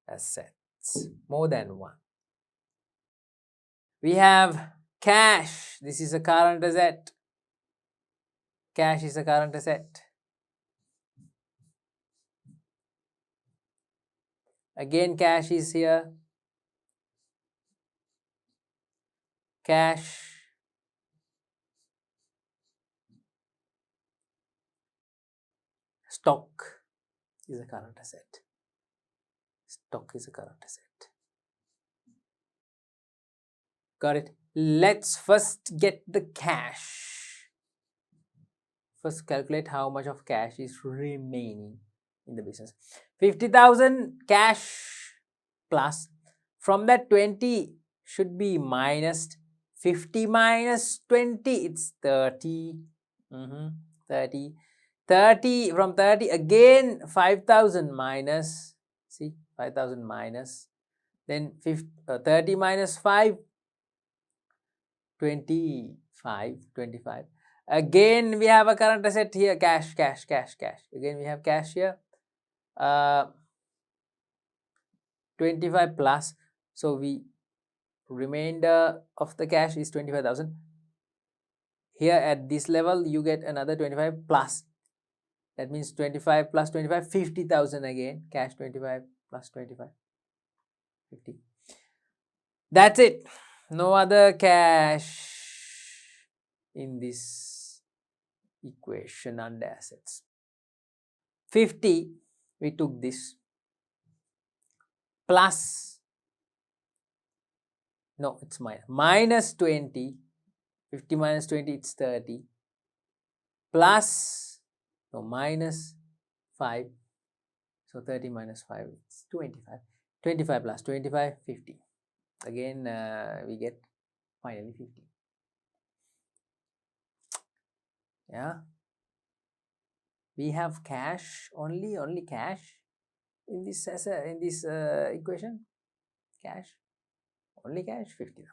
Speaker 1: assets. More than one. We have cash. This is a current asset. Cash is a current asset. Again, cash is here. Cash. Stock is a current asset. Stock is a current asset. Got it? Let's first get the cash. First calculate how much of cash is remaining in the business. 50,000 cash plus. From that 20 should be minus. 50 minus 20, it's 30. 30. 30, from 30 again 5,000 minus. See, 5,000 minus. Then 30 minus 5. 25. Again we have a current asset here, cash. Again we have cash here. 25 plus. So we remainder of the cash is 25,000. Here at this level you get another 25 plus. That means 25 plus 25, 50,000 again. Cash 25 plus 25, 50. That's it. No other cash in this equation under assets. 50, we took this, plus, no, it's minus 20. 50 minus 20, it's 30, plus, no, minus 5. So 30 minus 5, it's 25. 25 plus 25, 50. Again, we get finally 50. Yeah. We have cash, only cash in this equation. Cash, only cash, 50,000.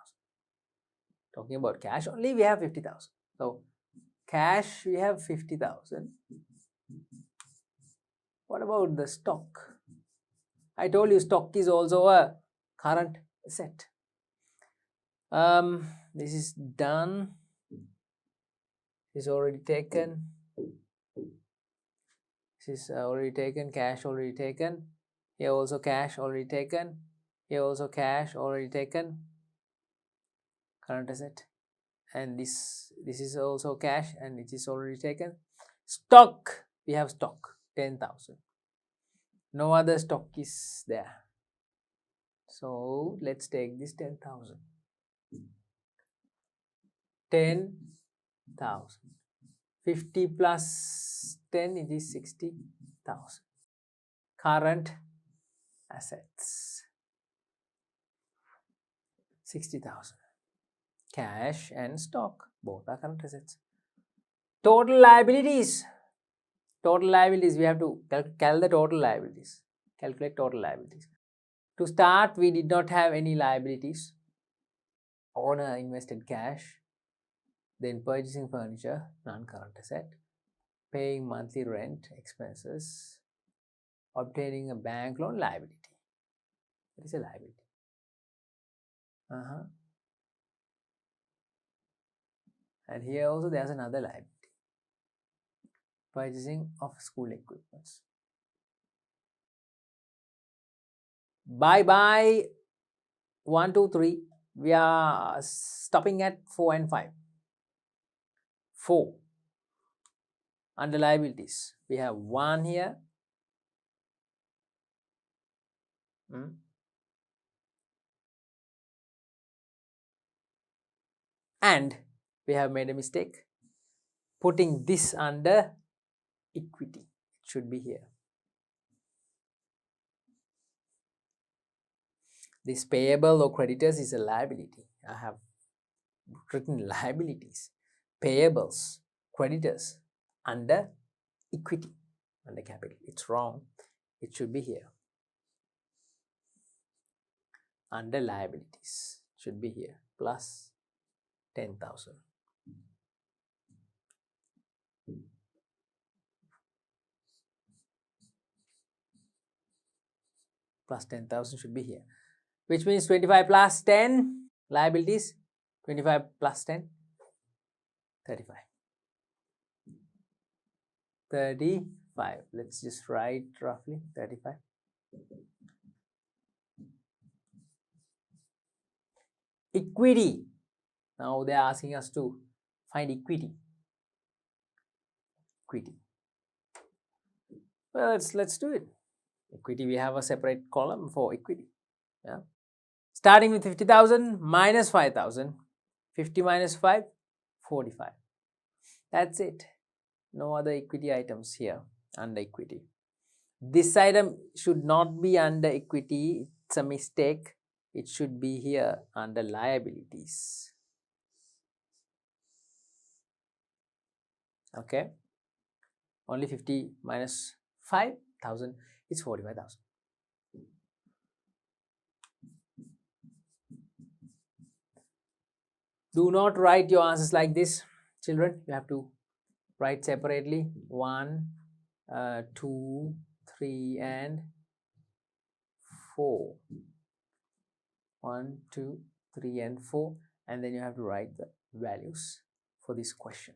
Speaker 1: Talking about cash only, we have 50,000. So cash we have 50,000. What about the stock? I told you stock is also a current asset. This is done. This is already taken. This is already taken, cash already taken. Here also cash already taken. Here also cash already taken. Current asset. And this is also cash and it is already taken. Stock, we have stock 10,000. No other stock is there. So let's take this 10,000. 10,000. 50 plus 10, it is 60,000. Current assets 60,000. Cash and stock, both are current assets. Total liabilities. Total liabilities, we have to calculate the total liabilities. Calculate total liabilities. To start, we did not have any liabilities. Owner invested cash. Then purchasing furniture, non-current asset. Paying monthly rent expenses. Obtaining a bank loan, liability. That is a liability. And here also there's another liability. Purchasing of school equipments. Bye 1, 2, 3. We are stopping at 4 and 5. 4. Under liabilities, we have 1 here. And we have made a mistake putting this under equity. It should be here. This payable or creditors is a liability. I have written liabilities, payables, creditors under equity, under capital. It's wrong. It should be here. Under liabilities, should be here, plus 10,000. Plus 10,000 should be here, which means 25 plus 10, liabilities, 25 plus 10, 35. 35. Let's just write roughly 35. Equity. Now they are asking us to find equity. Equity. Well, let's do it. Equity, we have a separate column for equity. Yeah. Starting with 50,000 minus 5,000. 50 minus 5, 45. That's it. No other equity items here under equity. This item should not be under equity. It's a mistake. It should be here under liabilities. Okay. Only 50 minus 5,000 is 45,000. Do not write your answers like this, children. You have to write separately. 1, 2, 3 and 4. 1, 2, 3 and 4, and then you have to write the values for this question.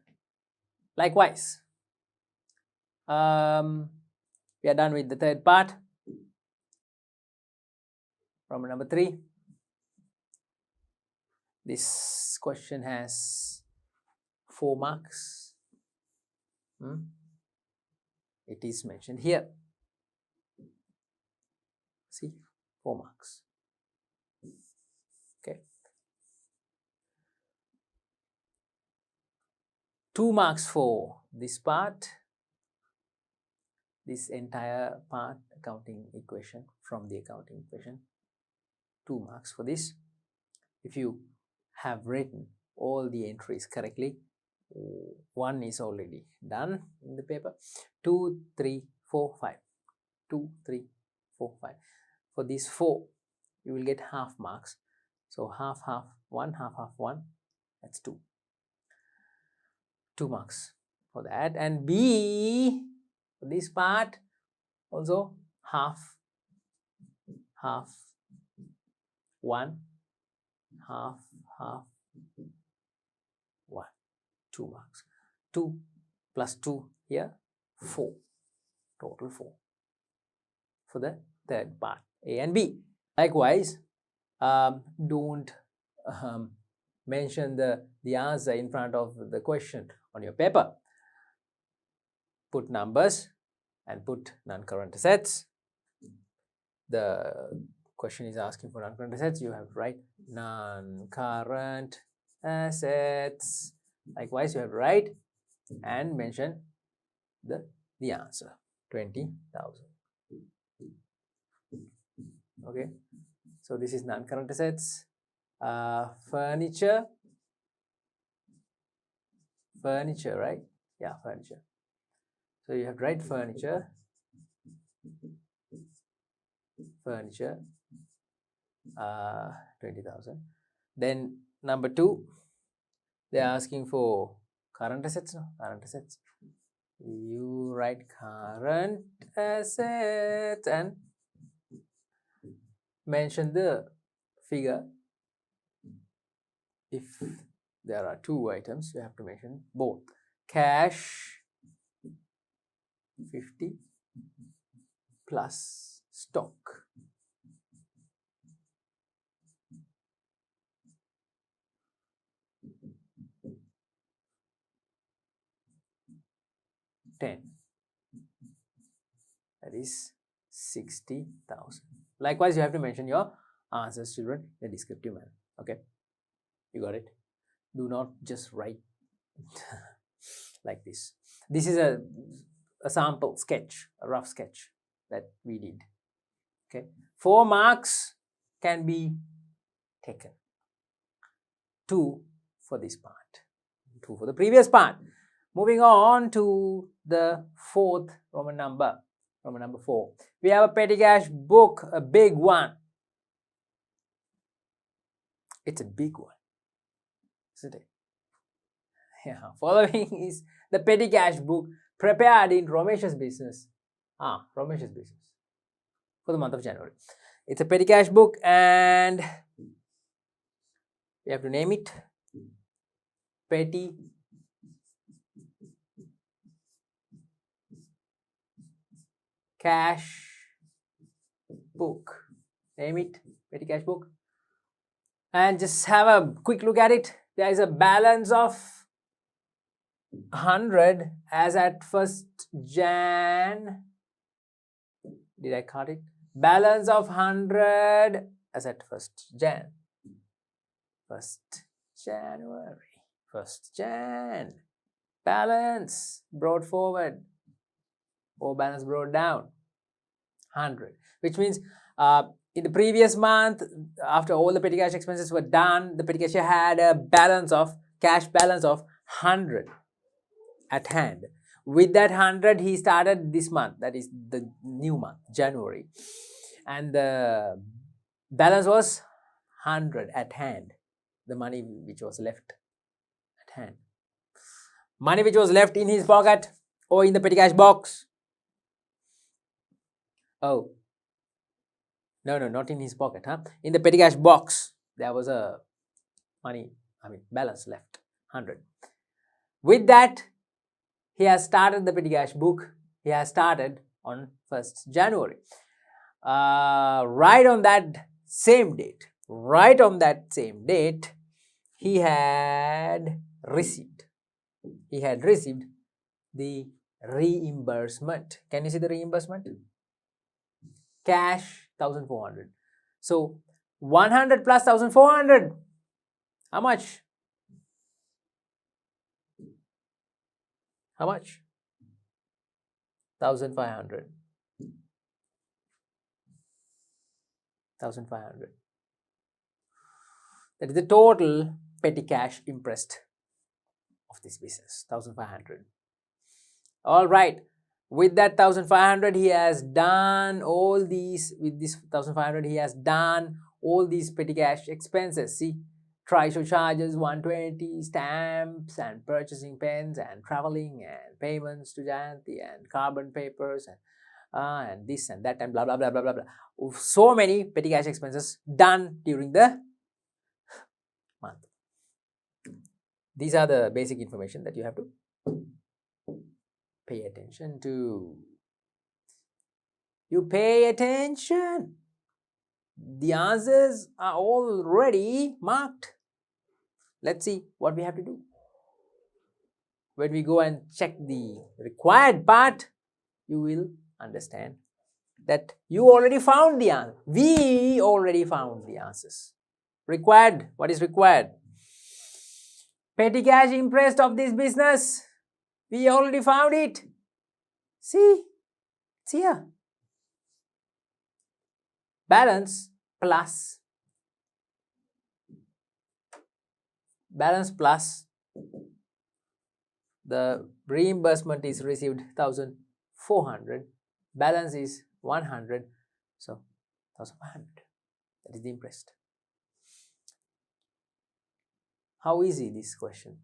Speaker 1: Likewise, we are done with the third part. Problem number 3. This question has 4 marks. It is mentioned here. See, 4 marks. Okay. 2 marks for this part, this entire part, accounting equation, from the accounting equation. 2 marks for this. If you have written all the entries correctly, 1 is already done in the paper. 2, 3, 4, 5. 2, 3, 4, 5. For these 4, you will get half marks. So half, 1, half, 1. That's 2. 2 marks for that. And B, for this part, also half, 1, half, 1. 2 marks. 2 plus 2 here, 4. total 4 for the third part, A and B. Likewise, don't mention the answer in front of the question on your paper. Put numbers and put non-current assets. The question is asking for non-current assets. You have to write non-current assets. Likewise, you have to write and mention the answer, 20,000. Okay, so this is non-current assets. Furniture, right? Yeah, furniture. So you have to write furniture, 20,000. Then number 2, they are asking for current assets. No, current assets. You write current assets and mention the figure. If there are 2 items, you have to mention both. Cash 50 plus stock. That is 60,000. Likewise, you have to mention your answers, children, in a descriptive manner. Okay, you got it? Do not just write like this. This is a sample sketch, a rough sketch that we did. Okay, 4 marks can be taken. 2 for this part, 2 for the previous part. Moving on to the 4th Roman number, Roman number 4. We have a petty cash book, a big one. It's a big one, isn't it? Yeah. Following is the petty cash book prepared in Romesh's business. Romesh's business for the month of January. It's a petty cash book and we have to name it petty cash book. Name it petty cash book and just have a quick look at it. There is a balance of 100 as at 1st Jan. Did I cut it? Balance of 100 as at 1st Jan. 1st January. 1st Jan. Balance brought forward or balance brought down 100, which means in the previous month, after all the petty cash expenses were done, the petty cashier had a balance of cash balance of 100 at hand. With that 100, he started this month, that is the new month, January, and the balance was 100 at hand, the money which was left at hand. Money which was left in his pocket or in the petty cash box. Oh, no, not in his pocket, in the petty cash box, there was a balance left, 100. With that, he has started the petty cash book. He has started on 1st January. Right on that same date, he had received the reimbursement. Can you see the reimbursement? Cash 1,400. So 100 plus 1,400. How much? How much? 1,500. 1,500. That is the total petty cash impressed of this business, 1,500. All right. With that 1,500, he has done all these. With this 1,500, he has done all these petty cash expenses. See, trishow charges 120, stamps and purchasing pens and traveling and payments to Jayanti and carbon papers and this and that and blah blah blah blah blah blah. So many petty cash expenses done during the month. These are the basic information that you have to pay attention to. You pay attention. The answers are already marked. Let's see what we have to do. When we go and check the required part, you will understand that you already found the answer. We already found the answers. Required. What is required? Petty cash interest of this business. We already found it. See? It's here. Balance plus the reimbursement is received 1,400, balance is 100, so 1,500. That is the interest. How easy this question?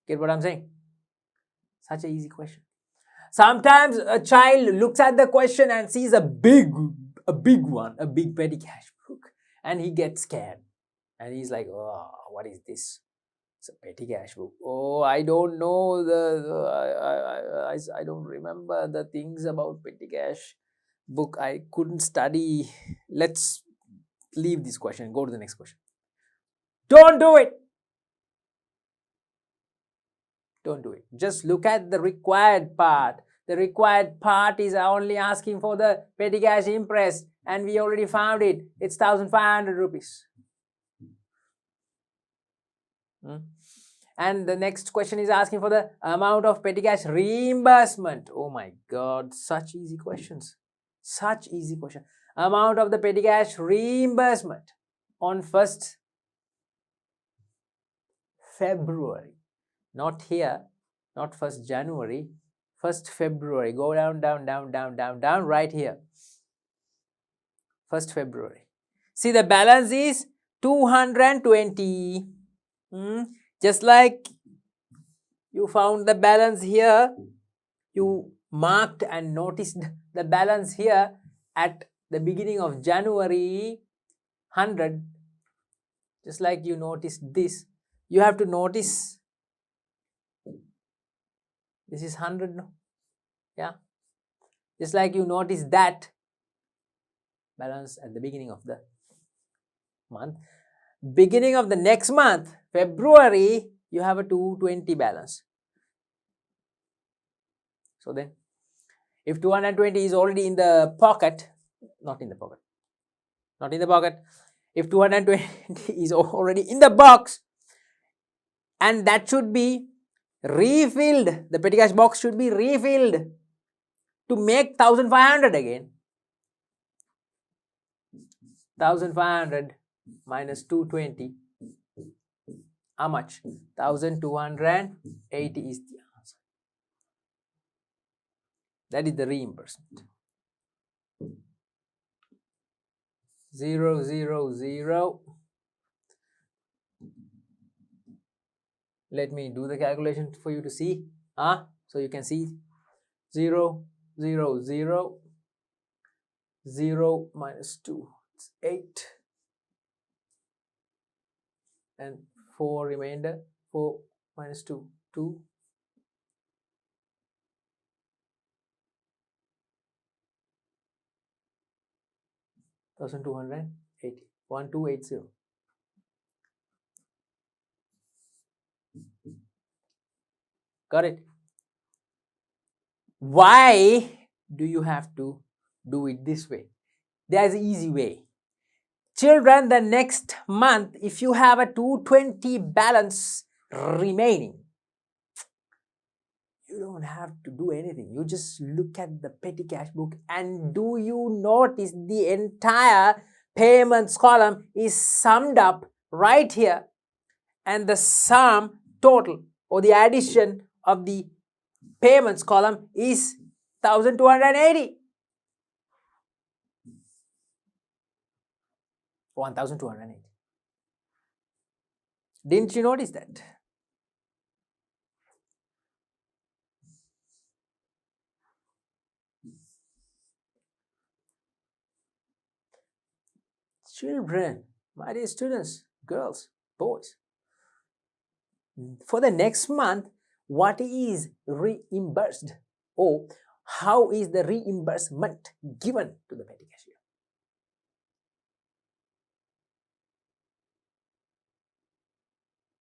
Speaker 1: Get what I'm saying? Such an easy question. Sometimes a child looks at the question and sees a big petty cash book, and he gets scared. And he's like, oh, what is this? It's a petty cash book. Oh, I don't know I don't remember the things about petty cash book. I couldn't study. Let's leave this question. Go to the next question. Don't do it. Don't do it. Just look at the required part. The required part is only asking for the petty cash interest, and we already found it. It's 1,500 rupees. And the next question is asking for the amount of petty cash reimbursement. Oh my God, such easy questions. Such easy question. Amount of the petty cash reimbursement on 1st February. Not here, not 1st January, 1st February. Go down, right here. 1st February. See, the balance is 220. Just like you found the balance here, you marked and noticed the balance here at the beginning of January, 100. Just like you noticed this, you have to notice this is 100, no? Yeah. Just like you notice that balance at the beginning of the month. Beginning of the next month, February, you have a 220 balance. So then, if 220 is already in the pocket, not in the pocket, if 220 is already in the box, and that should be refilled, the petty cash box should be refilled to make 1,500 again. 1,500 minus 220, how much? 1,280 is the answer. That is the reimbursement. 0, 0, 0. Let me do the calculation for you to see. So you can see 0, 0, 0. 0 minus 2, it's 8. And 4 remainder, 4 minus 2, 2. 1,280, 1,280. Got it? Why do you have to do it this way? There's an easy way. Children, the next month, if you have a 220 balance remaining, you don't have to do anything. You just look at the petty cash book, and do you notice the entire payments column is summed up right here, and the sum total or the addition of the payments column is 1,280. 1,280. Didn't you notice that? Children, my dear students, girls, boys, for the next month, what is reimbursed, or how is the reimbursement given to the petty cashier?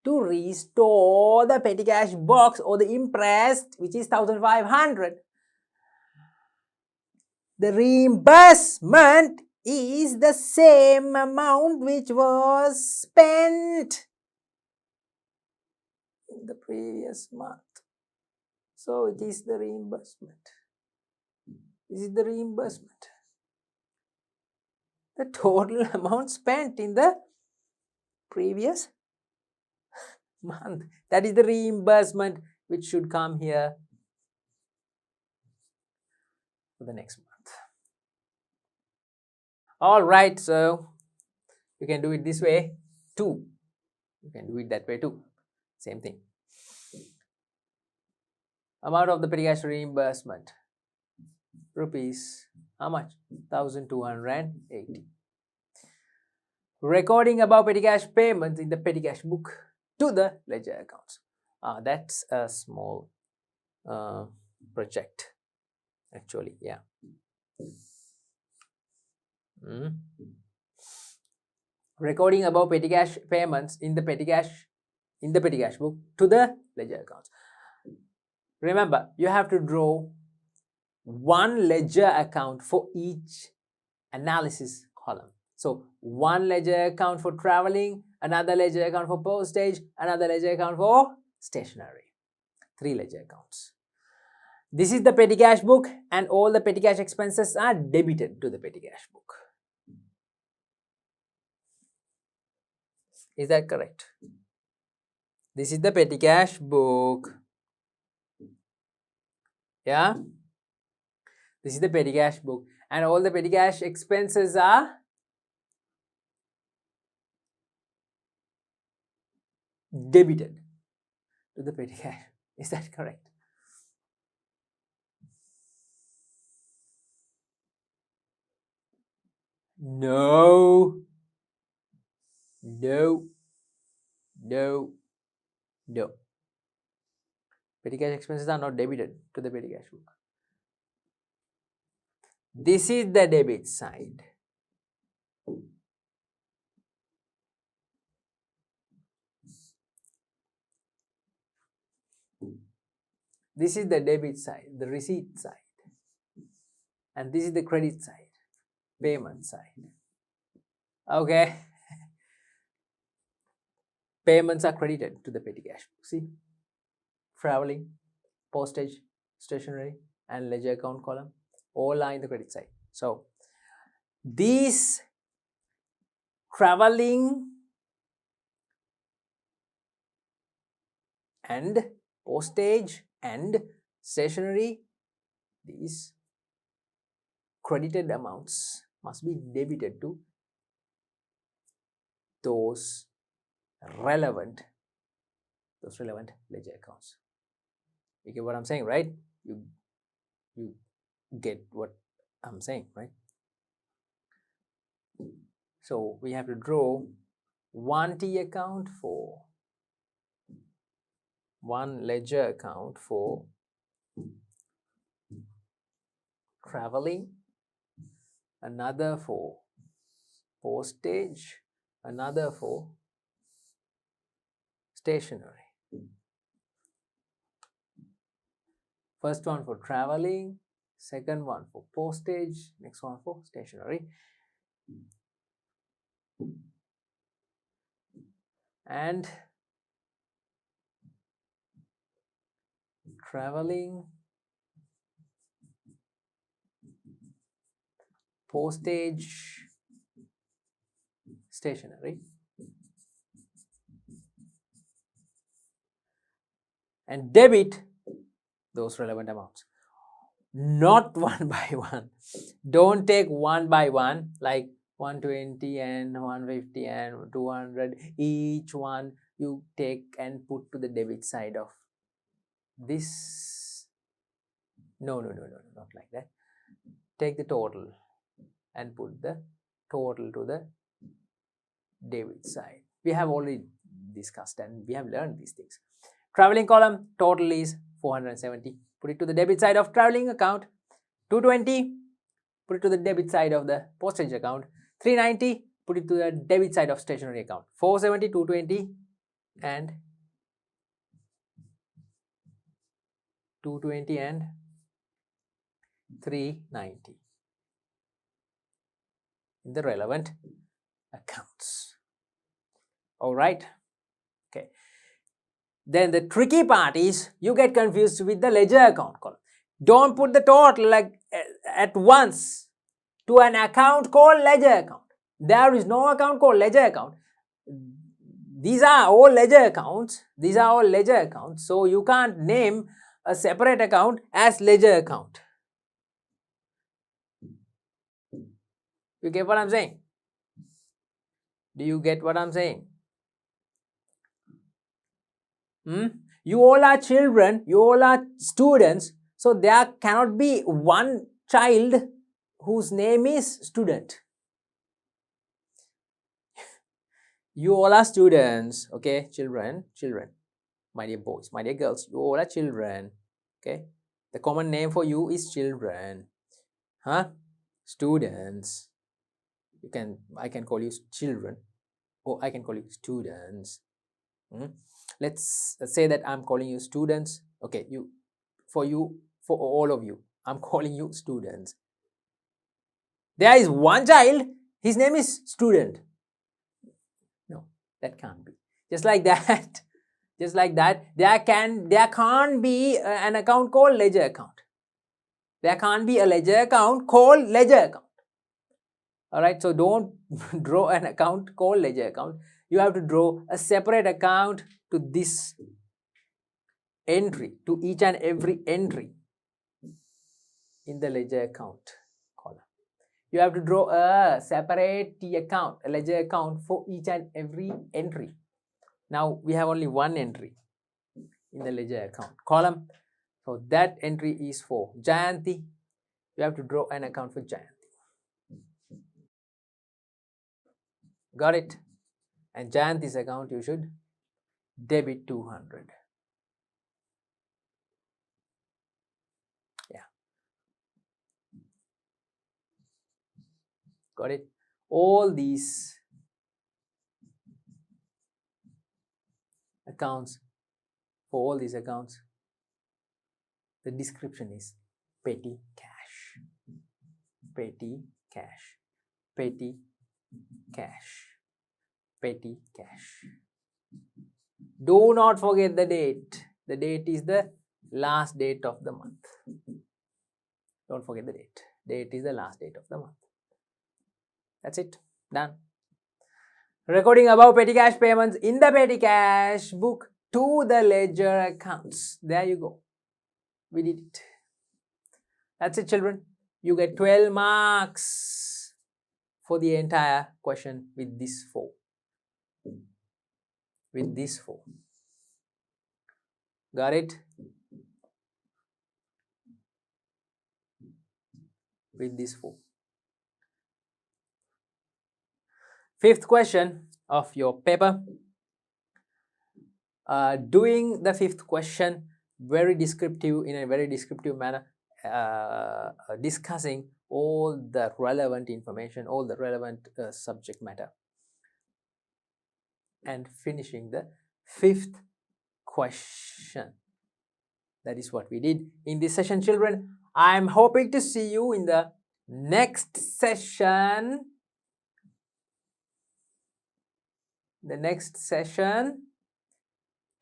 Speaker 1: To restore the petty cash box or the imprest, which is 1500, the reimbursement is the same amount which was spent in the previous month. So it is the reimbursement. This is the reimbursement. The total amount spent in the previous month. That is the reimbursement which should come here for the next month. All right, so you can do it this way too. You can do it that way too. Same thing. Amount of the petty cash reimbursement. Rupees, how much? 1280. Recording above petty cash payments in the petty cash book to the ledger accounts. That's a small project actually, yeah. Recording above petty cash payments in the petty cash book to the ledger accounts. Remember, you have to draw one ledger account for each analysis column. So one ledger account for traveling, another ledger account for postage, another ledger account for stationery. 3 ledger accounts. This is the petty cash book, and all the petty cash expenses are debited to the petty cash book. Is that correct? This is the petty cash book. Yeah? This is the petty cash book, and all the petty cash expenses are debited to the petty cash. Is that correct? No. No. No. No. Petty cash expenses are not debited to the petty cash book. This is the debit side. This is the debit side, the receipt side. And this is the credit side, payment side. Okay. Payments are credited to the petty cash book. See? Traveling, postage, stationery, and ledger account column all are in the credit side. So these traveling and postage and stationery, these credited amounts must be debited to those relevant ledger accounts. You get what I'm saying, right? You get what I'm saying, right? So we have to draw one T account for one ledger account for traveling, another for postage, another for stationery. First one for traveling, second one for postage, next one for stationery. And traveling, postage, stationery, and debit those relevant amounts. Not one by one. Don't take one by one, like 120 and 150 and 200. Each one you take and put to the debit side of this. No, not like that. Take the total and put the total to the debit side. We have already discussed and we have learned these things. Traveling column, total is 470. Put it to the debit side of traveling account. 220, put it to the debit side of the postage account. 390, put it to the debit side of stationery account. 470, 220 and 220 and 390 in the relevant accounts. All right. Okay. Then the tricky part is you get confused with the ledger account column. Don't put the total like at once to an account called ledger account. There is no account called ledger account. These are all ledger accounts. These are all ledger accounts. So you can't name a separate account as ledger account. You get what I'm saying? Do you get what I'm saying? You all are children, you all are students, so there cannot be one child whose name is student. You all are students, okay, children, my dear boys, my dear girls, you all are children, okay. The common name for you is children, students. I can call you children, or I can call you students. Let's say that I'm calling you students. Okay, for all of you, I'm calling you students. There is one child, his name is student. No, that can't be. Just like that, there can't be an account called ledger account. There can't be a ledger account called ledger account. All right, so don't draw an account called ledger account. You have to draw a separate account to this entry, to each and every entry in the ledger account column. You have to draw a separate account, a ledger account for each and every entry. Now we have only one entry in the ledger account column. So that entry is for Jayanti. You have to draw an account for Jayanti. Got it? And Jayanti's account you should debit 200. Yeah. Got it? All these accounts, for all these accounts, the description is petty cash. Petty cash. Petty cash. Petty cash. Do not forget the date. The date is the last date of the month. Don't forget the date. Date is the last date of the month. That's it. Done. Recording above petty cash payments in the petty cash book to the ledger accounts. There you go. We did it. That's it, children. You get 12 marks for the entire question with this 4. With this 4. Got it? With this 4. Fifth question of your paper. Doing the fifth question very descriptive, in a very descriptive manner, discussing all the relevant information, all the relevant subject matter, and finishing the fifth question. That is what we did in this session, children. I am hoping to see you in the next session. The next session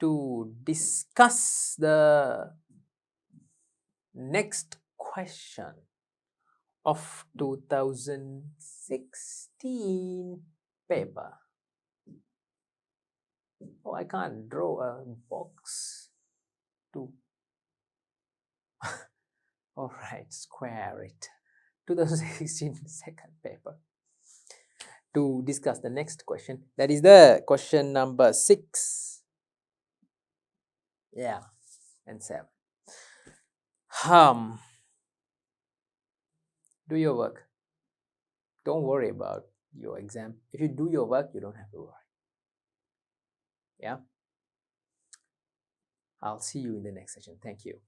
Speaker 1: to discuss the next question of 2016 paper. Oh, I can't draw a box to all right, square it. 2016 second paper to discuss the next question. That is the question number 6. Yeah, and 7. Do your work. Don't worry about your exam. If you do your work, you don't have to worry. Yeah. I'll see you in the next session. Thank you.